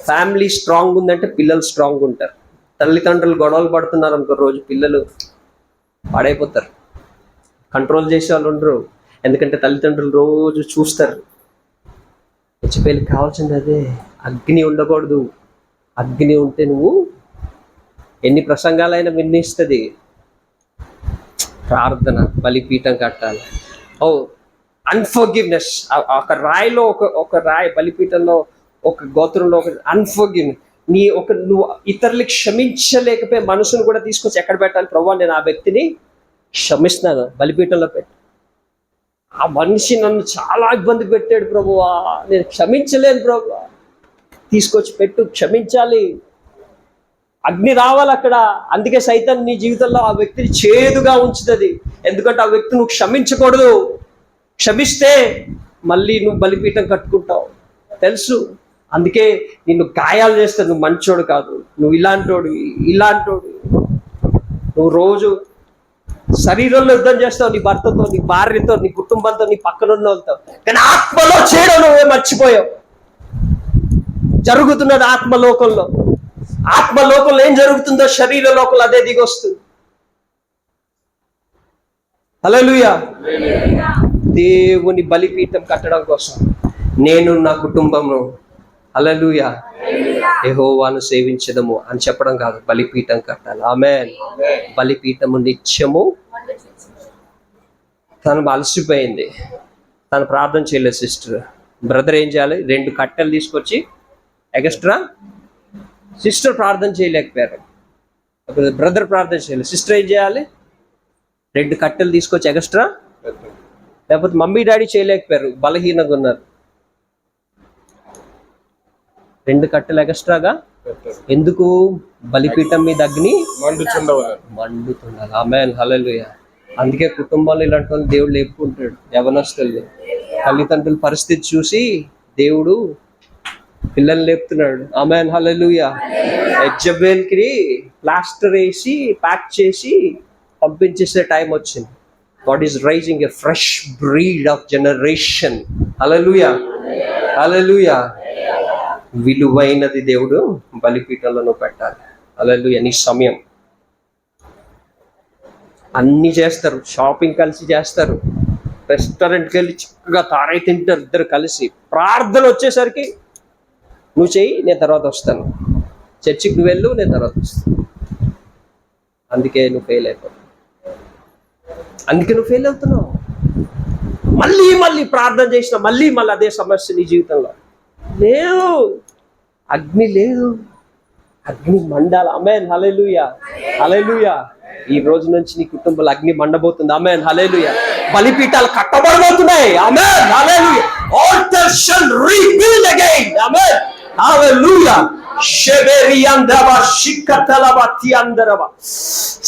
ఫ్యామిలీ స్ట్రాంగ్ ఉందంటే పిల్లలు స్ట్రాంగ్ ఉంటారు. తల్లిదండ్రులు గొడవలు పడుతున్నారు అనుకో, రోజు పిల్లలు పాడైపోతారు. కంట్రోల్ చేసే వాళ్ళు ఉండరు, ఎందుకంటే తల్లిదండ్రులు రోజు చూస్తారు. హెచ్పిఎల్కి కావాల్సింది అదే, అగ్ని ఉండకూడదు. అగ్ని ఉంటే నువ్వు ఎన్ని ప్రసంగాలైనా వినిస్తుంది. ప్రార్థన, బలిపీఠం కట్టాలి. ఓ అన్ఫర్గివ్నెస్, ఒక రాయిలో ఒక రాయి, బలిపీఠంలో ఒక గోత్రంలో ఒక అన్ఫర్గివ్నెస్. నువ్వు ఇతరులకి క్షమించలేకపోయి మనసును కూడా తీసుకొచ్చి ఎక్కడ పెట్టాలి? ప్రభువా, నేను ఆ వ్యక్తిని క్షమిస్తున్నాను, బలిపీఠంలో పెట్టు. ఆ మనిషి నన్ను చాలా ఇబ్బంది పెట్టాడు ప్రభువా, నేను క్షమించలేను ప్రభువా, తీసుకొచ్చి పెట్టు, క్షమించాలి. అగ్ని రావాలి అక్కడ. అందుకే సైతాన్ నీ జీవితంలో ఆ వ్యక్తిని చేదుగా ఉంచుతుంది, ఎందుకంటే ఆ వ్యక్తి నువ్వు క్షమించకూడదు. క్షమిస్తే మళ్ళీ నువ్వు బలిపీఠం కట్టుకుంటావు తెలుసు. అందుకే నిన్ను గాయాలు చేస్తావు. నువ్వు మంచోడు కాదు, నువ్వు ఇలాంటోడు. నువ్వు రోజు శరీరంలో యుద్ధం చేస్తావు, నీ భర్తతో, నీ భార్యతో, నీ కుటుంబంతో, నీ పక్కన ఉన్న వాళ్ళతో. కానీ ఆత్మలో చేయడం నువ్వే మర్చిపోయావు. జరుగుతున్నది ఆత్మలోకంలో. ఆత్మలోకంలో ఏం జరుగుతుందో శరీర లోకంలో అదే దిగొస్తుంది. హల్లెలూయా. దేవుని బలిపీఠం కట్టడం కోసం నేను నా కుటుంబము హల్లెలూయా యెహోవాను సేవించదము అని చెప్పడం కాదు, బలిపీఠం కట్టాలి. ఆమేన్. బలిపీఠము నిత్యము. తను అలసిపోయింది, తను ప్రార్థన చేయలేదు. సిస్టర్ బ్రదర్ ఏం చేయాలి? 2 కట్టెలు తీసుకొచ్చి ఎక్స్ట్రా. సిస్టర్ ప్రార్థన చేయలేకపోయారు, బ్రదర్ ప్రార్థన చేయలేదు. సిస్టర్ ఏం చేయాలి? 2 కట్టెలు తీసుకొచ్చి ఎక్స్ట్రా. లేకపోతే మమ్మీ డాడీ చేయలేకపోయారు, బలహీనంగా ఉన్నారు. 2 కట్టెలు ఎక్స్ట్రాగా. ఎందుకు? బలిపీఠం మీద అగ్ని మండుతుండాలి. ఆమేన్. హల్లెలూయా. అందుకే కుటుంబాలు ఇలాంటి వాళ్ళు దేవుడు లేపుకుంటాడు. యవనస్తులు తల్లిదండ్రుల పరిస్థితి చూసి దేవుడు పిల్లల్ని లేపుతున్నాడు. ఆమేన్. హల్లెలూయా. యెజబెల్కి ప్లాస్టర్ వేసి ప్యాక్ చేసి పంపించేసే టైం వచ్చింది. God is raising a fresh breed of generation. Hallelujah. Hallelujah. విలువైనది దేవుడు బలిపీఠంలో పెట్టాలి. హల్లెలూయా. నీ సమయం అన్ని చేస్తారు, షాపింగ్ కలిసి చేస్తారు, రెస్టారెంట్కి వెళ్ళి చక్కగా తారై తింటారు ఇద్దరు కలిసి. ప్రార్థన వచ్చేసరికి నువ్వు చెయ్యి, నేను తర్వాత వస్తాను. చర్చికి నువ్వు వెళ్ళు, నేను తర్వాత వస్తాను. అందుకే నువ్వు ఫెయిల్ అయిపోతావు. మళ్ళీ ప్రార్థన చేసిన మళ్ళీ అదే సమస్య నీ జీవితంలో. లేదు, అగ్ని లేదు, అగ్ని మండాలి. ఆమేన్. హల్లెలూయా. హల్లెలూయా. ఈ రోజు నుంచి నీ కుటుంబంలో అగ్ని మండబోతుంది. ఆమేన్. హల్లెలూయా. బలిపీఠాలు కట్టబడబోతున్నాయి. ఆమేన్. హల్లెలూయా. Altars shall rebuild again. ఆమేన్. హల్లెలూయా. షెబెరియాందరబా షికతలబతియాందరబా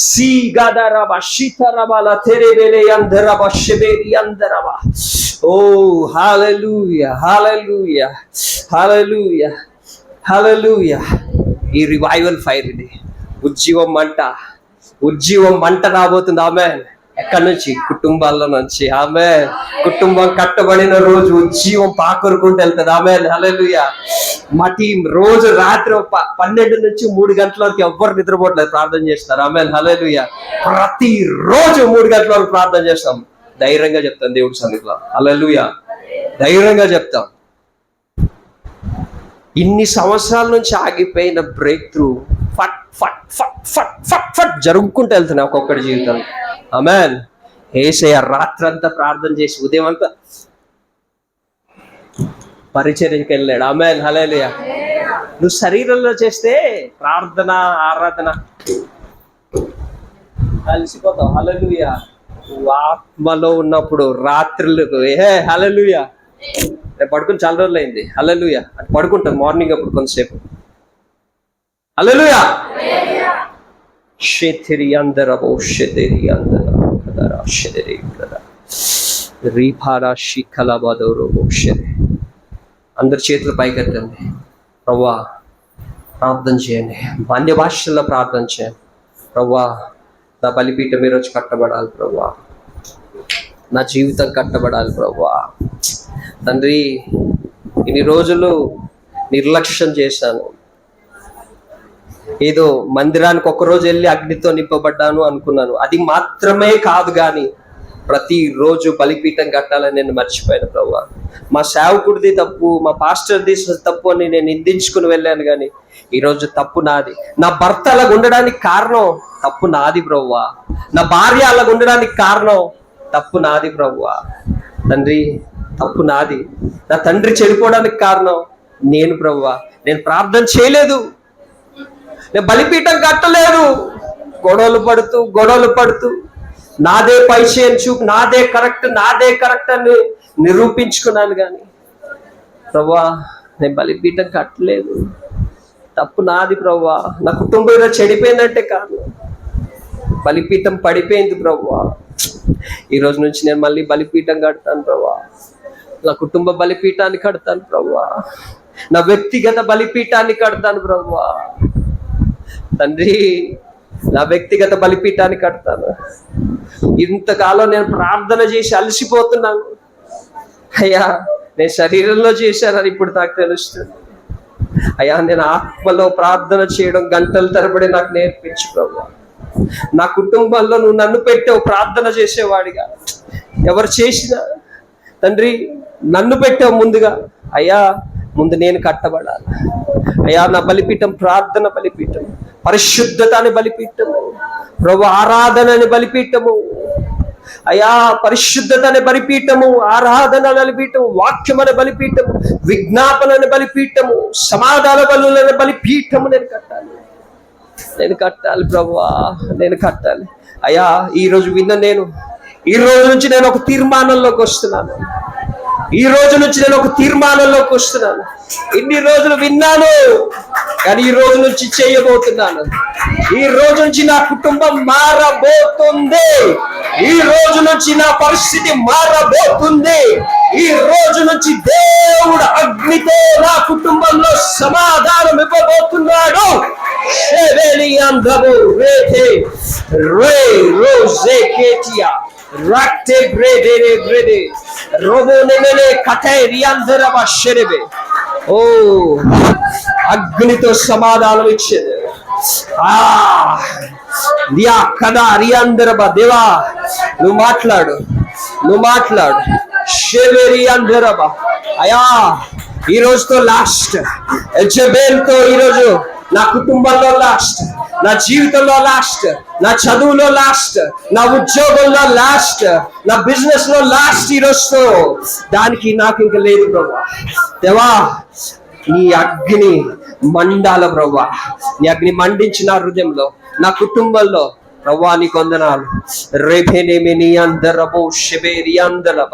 సీగదరబా షితరబల తెరెబెలయాందరబా షెబెరియాందరబా. ఓ హల్లెలూయా. హల్లెలూయా. హల్లెలూయా. హల్లెలూయా. ఈ రివైవల్ ఫైర్ ఇది. ఉజ్జీవం మంట రాబోతుంది. ఆమేన్. ఎక్కడి నుంచి? కుటుంబాల్లో నుంచి. ఆమేన్. కుటుంబం కట్టబడిన రోజు ఉజ్జీవం పాకొరుకుంటూ వెళ్తుంది. ఆమేన్. హల్లెలూయా. మా టీం రోజు రాత్రి 12 నుంచి 3 గంటల వరకు ఎవ్వరు నిద్రపోవట్లేదు, ప్రార్థన చేస్తారు. ఆమేన్. హల్లెలూయా. ప్రతి రోజు 3 గంటల వరకు ప్రార్థన చేస్తాం. ధైర్యంగా చెప్తాం దేవుడి సన్నిధిలో. హల్లెలూయా. ధైర్యంగా చెప్తాం. ఇన్ని సంవత్సరాల నుంచి ఆగిపోయిన బ్రేక్ త్రూ ఫట్ ఫట్ ఫట్ ఫట్ ఫట్ ఫట్ జరుగుకుంటూ వెళ్తున్నాయి ఒక్కొక్కటి జీవితం. ఆమేన్. యేసయ్య రాత్రంతా ప్రార్థన చేసి ఉదయం అంతా పరిచర్యకి వెళ్ళాడు. ఆమేన్. హల్లెలూయా. నువ్వు శరీరంలో చేస్తే ప్రార్థన ఆరాధన కలిసిపోతావు. హల్లెలూయా. నువ్వు ఆత్మలో ఉన్నప్పుడు రాత్రులు హల్లెలూయా. రేపు పడుకుని చాలా రోజులు అయింది. హల్లెలూయా. అటు పడుకుంటాం మార్నింగ్ అప్పుడు కొంతసేపు. హల్లెలూయా. షెతిరి అందరబో షెతిరి అందర కదరా షెతిరి కదరా రీఫారా షికలబదోరబో షెరి. అందరి చేతులు పైకెత్తండి. ప్రభువా ప్రార్థన చేయండి, అన్య భాషల్లో ప్రార్థన చేయండి. ప్రభువా నా బలిపీఠం ఈరోజు కట్టబడాలి. ప్రభువా నా జీవితం కట్టబడాలి. ప్రభువా తండ్రి ఇన్ని రోజులు నిర్లక్ష్యం చేశాను. ఏదో మందిరానికి ఒక్కరోజు వెళ్ళి అగ్నితో నింపబడ్డాను అనుకున్నాను. అది మాత్రమే కాదు, కానీ ప్రతిరోజు బలిపీఠం కట్టాలని నేను మర్చిపోయాను. ప్రభువా మా సేవకుడిది తప్పు, మా పాస్టర్ది తప్పు అని నేను నిందించుకుని వెళ్ళాను. కానీ ఈరోజు తప్పు నాది. నా భర్త అలాగ ఉండడానికి కారణం తప్పు నాది ప్రభువా. నా భార్య అలాగ ఉండడానికి కారణం తప్పు నాది ప్రభువా. తండ్రి తప్పు నాది. నా తండ్రి చెడిపోవడానికి కారణం నేను ప్రభువా. నేను ప్రార్థన చేయలేదు, నేను బలిపీఠం కట్టలేదు. గొడవలు పడుతూ నాదే పైచేయని చూపు, నాదే కరెక్ట్ అని నిరూపించుకున్నాను. కానీ ప్రభువా నేను బలిపీఠం కట్టలేదు, తప్పు నాది ప్రభువా. నా కుటుంబం ఇలా చెడిపోయిందంటే కాదు, బలిపీఠం పడిపోయింది ప్రభువా. ఈ రోజు నుంచి నేను మళ్ళీ బలిపీఠం కడతాను ప్రభువా. నా కుటుంబ బలిపీఠాన్ని కడతాను ప్రభువా, నా వ్యక్తిగత బలిపీఠాన్ని కడతాను ప్రభువా. తండ్రి, నా వ్యక్తిగత బలిపీఠాన్ని కడతాను. ఇంతకాలం నేను ప్రార్థన చేసి అలసిపోతున్నాను అయ్యా. నేను శరీరంలో చేశానని ఇప్పుడు నాకు తెలుస్తుంది అయ్యా. నేను ఆత్మలో ప్రార్థన చేయడం గంటల తరబడి నాకు నేర్పించు ప్రభువా. నా కుటుంబంలో నువ్వు నన్ను పెట్టావు ప్రార్థన చేసేవాడిగా. ఎవరు చేసినా తండ్రి నన్ను పెట్టావు ముందుగా అయ్యా. ముందు నేను కట్టబడాలి అయ్యా. నా బలిపీఠం ప్రార్థన బలిపీఠం, పరిశుద్ధత అని బలిపీఠము ప్రభు, ఆరాధన అని బలిపీఠము అయ్యా. పరిశుద్ధత అనే బలిపీఠము, ఆరాధన అనే బలిపీఠము, వాక్యం అనే బలిపీఠము, విజ్ఞాపన అనే బలిపీఠము, సమాధాన బలులనే బలిపీఠము నేను కట్టాలి ప్రభువా, నేను కట్టాలి అయ్యా. ఈ రోజు ఈ రోజు నుంచి నేను ఒక తీర్మానంలోకి వస్తున్నాను. ఈ రోజు నుంచి నేను ఒక తీర్మానంలోకి వస్తున్నాను. ఇన్ని రోజులు విన్నాను కానీ ఈ రోజు నుంచి చేయబోతున్నాను. ఈ రోజు నుంచి నా కుటుంబం మారబోతుంది. ఈ రోజు నుంచి నా పరిస్థితి మారబోతుంది. ఈ రోజు నుంచి దేవుడు అగ్నితో నా కుటుంబంలో సమాధానం ఇవ్వబోతున్నాడు. అగ్నితో సమాధానం ఇచ్చేది కదా రియాందరబా. దేవా నువ్వు మాట్లాడు. షెవెరియాందరబా అయా. ఈ రోజుతో లాస్ట్. జబేల్తో ఈరోజు నా కుటుంబంలో లాస్ట్, నా జీవితంలో లాస్ట్, నా చదువులో లాస్ట్, నా ఉద్యోగంలో లాస్ట్, నా బిజినెస్ లో లాస్ట్. ఈ రోజుతో దానికి నాకు ఇంకా లేదు ప్రభా. దేవా నీ అగ్ని మండాల ప్రభా. నీ అగ్ని మండించిన హృదయంలో, నా కుటుంబంలో ప్రభా నీకు వందనాలు. రేపేనేమినియందరబో షెబేరియందరబ.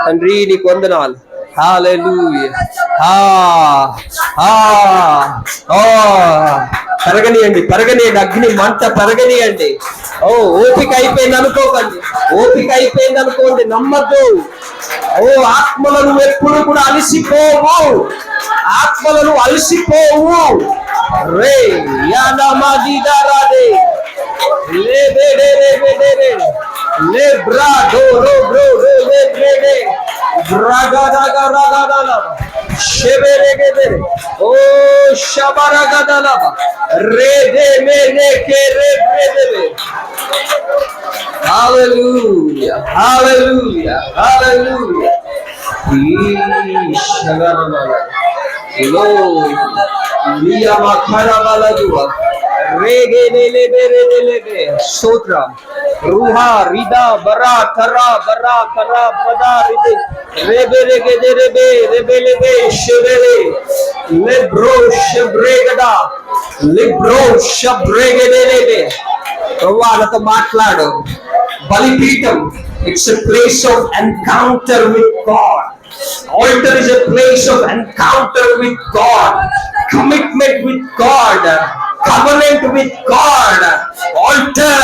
తండ్రి నీకు వందనాలు. హల్లెలూయా. పెరగనియండి, అగ్ని మంట పెరగనియండి. ఓపిక అయిపోయింది అనుకోకండి, ఓపిక అయిపోయింది అనుకోండి, నమ్మద్దు. ఆత్మలను ఎప్పుడు కూడా అలసిపోవు, ఆత్మలను అలసిపోవు. రే యానమాదిదారాదే Hallelujah, hallelujah, hallelujah. Sotram Ruha Rida Bara Tara Bara Kara Brada Ride Rebe Rege Rebe Shevele Lebro Shebregada Lebro Shebregede Pravalata Matlado Balipitam. It's a place of encounter with God. Altar is a place of encounter with God, commitment with God, covenant with God. Altar,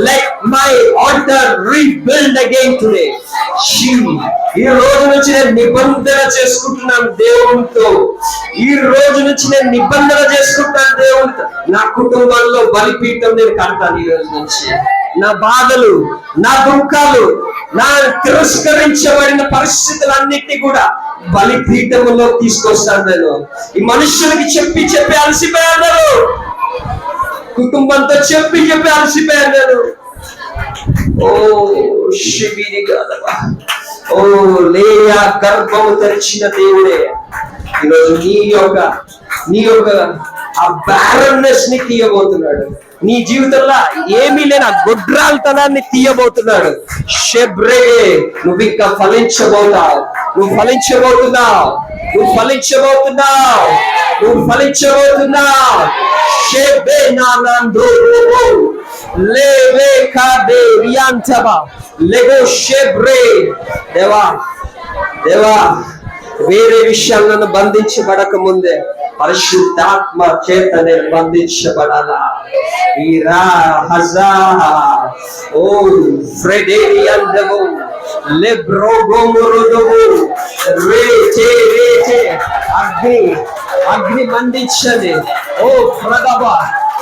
let my altar rebuild again today. ఈ రోజు నుంచి నేను నిబంధన చేసుకుంటున్నాను దేవునితో. ఈ రోజు నుంచి నేను నిబంధన చేసుకుంటాను దేవునితో. నా కుటుంబంలో బలిపీఠం నేను కడతాను. ఈ రోజు నుంచి నా బాధలు, నా దుఃఖాలు, నా తిరస్కరించబడిన పరిస్థితులన్నిటినీ కూడా బలిపీఠములో తీసుకొస్తాను నేను. ఈ మనుషులకి చెప్పి అలసిపోయాను, కుటుంబంతో చెప్పి అలసిపోయాను. ఓ శిబిరి కాదవా, ఓ లేయా గర్భము తెరిచిన దేవుడే ఈరోజు నీ యొక్క ఆ బ్యారన్నెస్ ని తీయబోతున్నాడు. నీ జీవితంలో ఏమీ లేని ఆ గొడ్రాల్తనాన్ని తీయబోతున్నాడు. షెబ్రే నువ్వు ఇంకా ఫలించబోతున్నావు. షెబే నానందో లేవే కాదే రియాంతబా లెగో షెబ్రే. దేవా వేరే విషయాలను బంధించబడక ముందే పరిశుద్ధాత్మ చేత నేను బంధించబడాలా. అగ్ని మండించండి. ఓ ప్రగభ,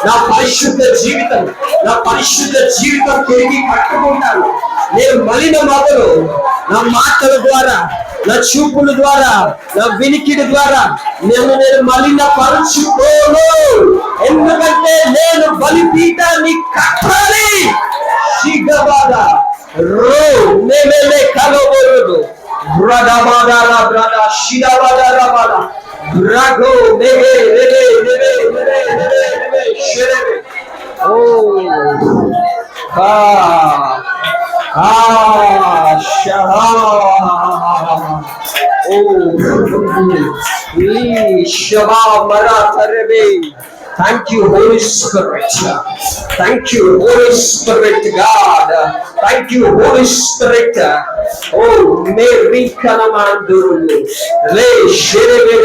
నా పరిశుద్ధ జీవితం తిరిగి కట్టుకుంటాను. నేను మలిన మొదలు నా మాటల ద్వారా, నా చూపుల ద్వారా, నా వినికిడి ద్వారా నేను మలిన పరుచుకోను. ఎందుకంటే నేను బలిపీఠాన్ని కట్టాలి. శిగబాద రో నెమెలే కలవరుడు బ్రదబాదాల బ్రద శిరబాదాల బ్రగో నెవే నెవే నెవే నెవే నెవే నెవే షెరెవే. ఓ షహా. ఓ ఈ షబా మరా తరబే. Thank you, Holy Spirit. Thank you, Holy Spirit, God. Thank you, Holy Spirit. Oh, Mary Kanamanduru. Le Sherebe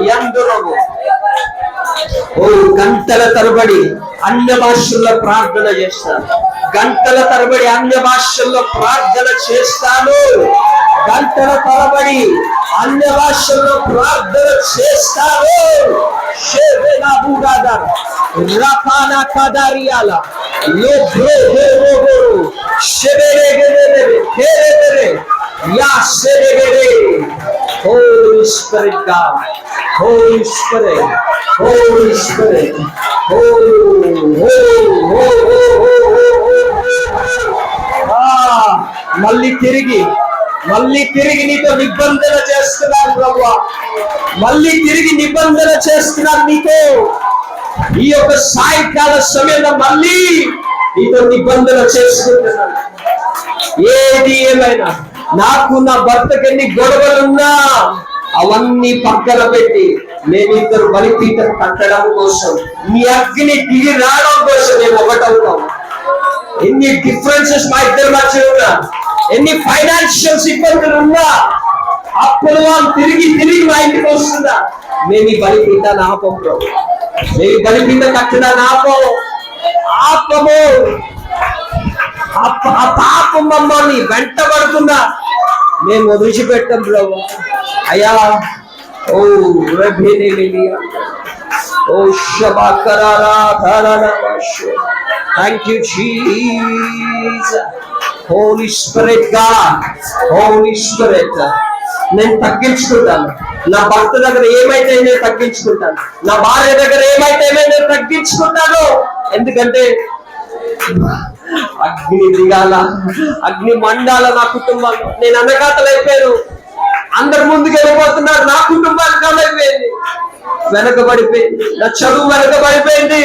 Yanduru. ఓ గంటల తరబడి అన్య భాషల్లో ప్రార్థన చేస్తాను. గంటల తరబడి అన్య భాషల్లో ప్రార్థన చేస్తాను. గంటల తరబడి అన్య భాషల్లో ప్రార్థన చేస్తాను. షేబెనా బుగాదర్ రఫానా కదారియాల లోబ్రో హోరో షెబెరెగెరె హెరెరె yeah షెరెగెరె. Holy Spirit, God. Holy Spirit. Holy Spirit. మళ్ళీ తిరిగి నీతో నిబంధన చేస్తున్నాను ప్రభువా. మళ్ళీ తిరిగి నిబంధన చేస్తున్నాను నీతో. ఈ యొక్క సాయంకాల సమయంలో మళ్ళీ నీతో నిబంధన చేసుకుంటున్నాను. ఏది ఏమైనా నాకు నా భర్తకి ఎన్ని గొడవలున్నా అవన్నీ పక్కన పెట్టి మేమిద్దరు బలిపీఠం కట్టడం కోసం, నీ అగ్ని దిగి రావడం కోసం మేము ఒకటవుతాం. ఎన్ని డిఫరెన్సెస్ మా ఇద్దరి మధ్య ఉన్నా, ఎన్ని ఫైనాన్షియల్స్ ఇబ్బందులు ఉన్నా, అప్పుడు వాళ్ళు తిరిగి మా ఇంటికి వస్తుందా, మేము ఈ బలిపీఠాన్ని ఆపం ప్రభు. మేము ఈ బలిపీఠం కట్టడాన్ని ఆపము. ఆ పాపం మమ్మల్ని వెంటబడుతున్నా మేము వదిలిచిపెట్టాం ప్రభు. అయ్యా ఓ రభినిలియా ఓ శబకరారా ధరనా వశ. Thank you Jesus. Holy spirit God, holy spirit. నేను తగ్గించుకుంటాను. నా భర్త దగ్గర ఏమైతే నేను తగ్గించుకుంటాను, నా భార్య దగ్గర ఏమైతే నేను తగ్గించుకుంటాను. ఎందుకంటే అగ్ని దిగాల, అగ్ని మండాల నా కుటుంబంలో. నేను అన్నగాతలైపోయాను, అందరు ముందుకు వెళ్ళిపోతున్నారు, నా కుటుంబానికి కాలైపోయింది, వెనకబడిపోయింది, నా చదువు వెనకబడిపోయింది.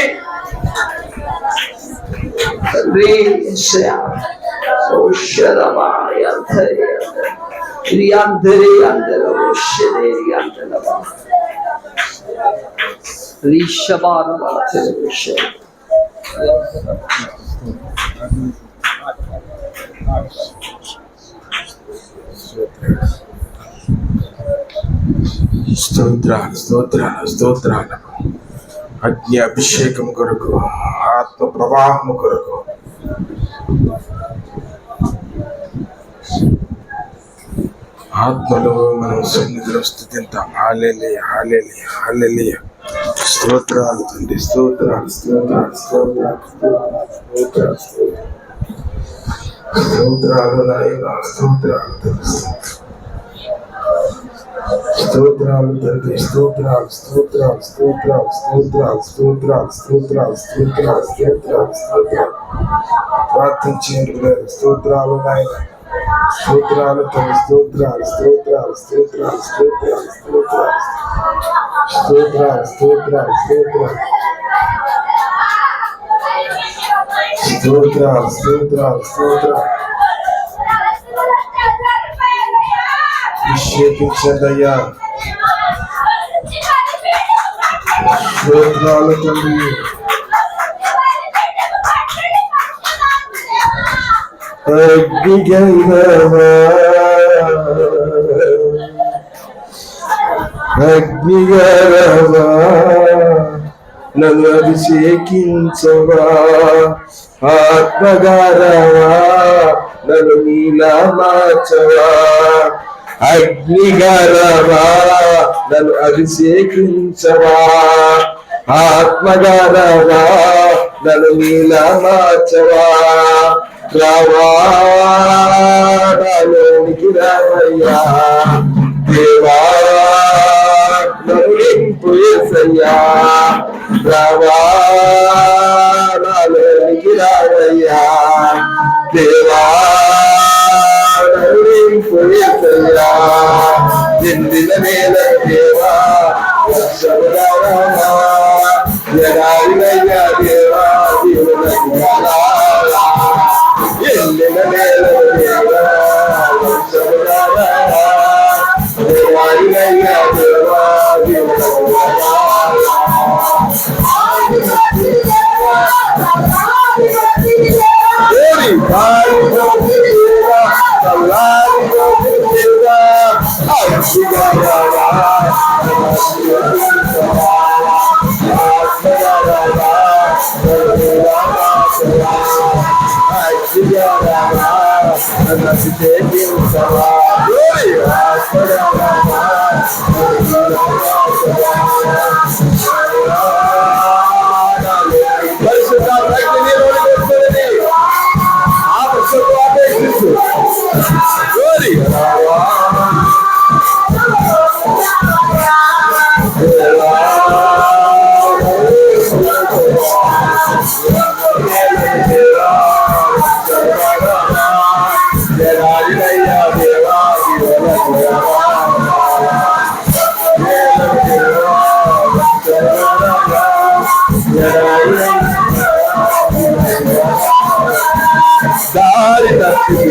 స్తోత్రాలు. అగ్ని అభిషేకం కొరకు, ఆత్మ ప్రవాహం కొరకు ఆత్మలో మనం సన్నిధిలో స్థుతిద్దాం. హల్లెలూయా, హల్లెలూయా, హల్లెలూయా. స్తోత్రాలు తండ్రి, స్తోత్రాలు. స్తోత్రాలు నాయనా, స్తోత్రాలు తండ్రి, స్తోత్రాలు తండ్రి, స్తోత్రాలు. ప్రార్థన చేయండి. స్తోత్రాలు నాయన, స్తోత్రాలు తండ్రి, స్తోత్రాలు. అభిషేకించదయ్యా. స్తోత్రాలు తండ్రి. అగ్నిగరవా నన్ను అభిషేకించవా, ఆత్మగారవా నన్ను నీలా మార్చవా, అగ్నిగరవా నన్ను అభిషేకించవా, ఆత్మగరవా నన్ను నీలా మార్చవా, రావా నాలోనికి రావయ్యా, దేవా నన్ను నింపు యేసయ్యా, రావా నాలోనికి రావయ్యా, దేవా నన్ను నింపు యేసయ్యా, నిండిన నేల దేవా వర్షమురావా, ఎడారినయ్యా దేవా దీవెనకురాలా, నిండిన నేల దేవా వర్షమురావా, ఎడారినయ్యా దేవా దీవెనకురాలా. దారి తప్పి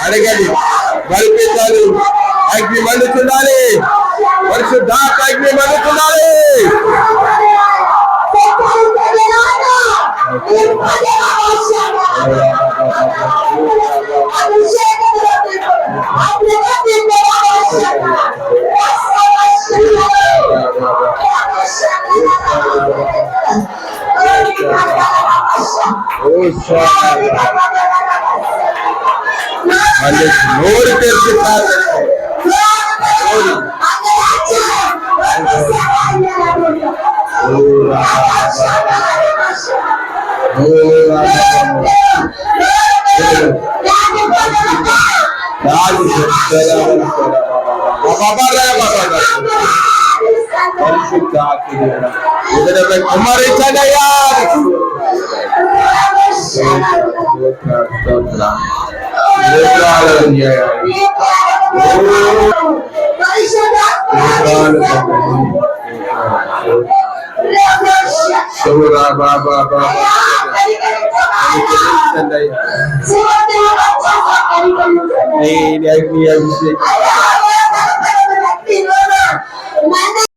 అడగండి, బలిపించాలి, అగ్ని మండుతుండాలి, పరిశుద్ధాత్మ అగ్ని మండుతుండాలి. నోరు తెరిచి కుమారించండియా. అభిషేక్ తినను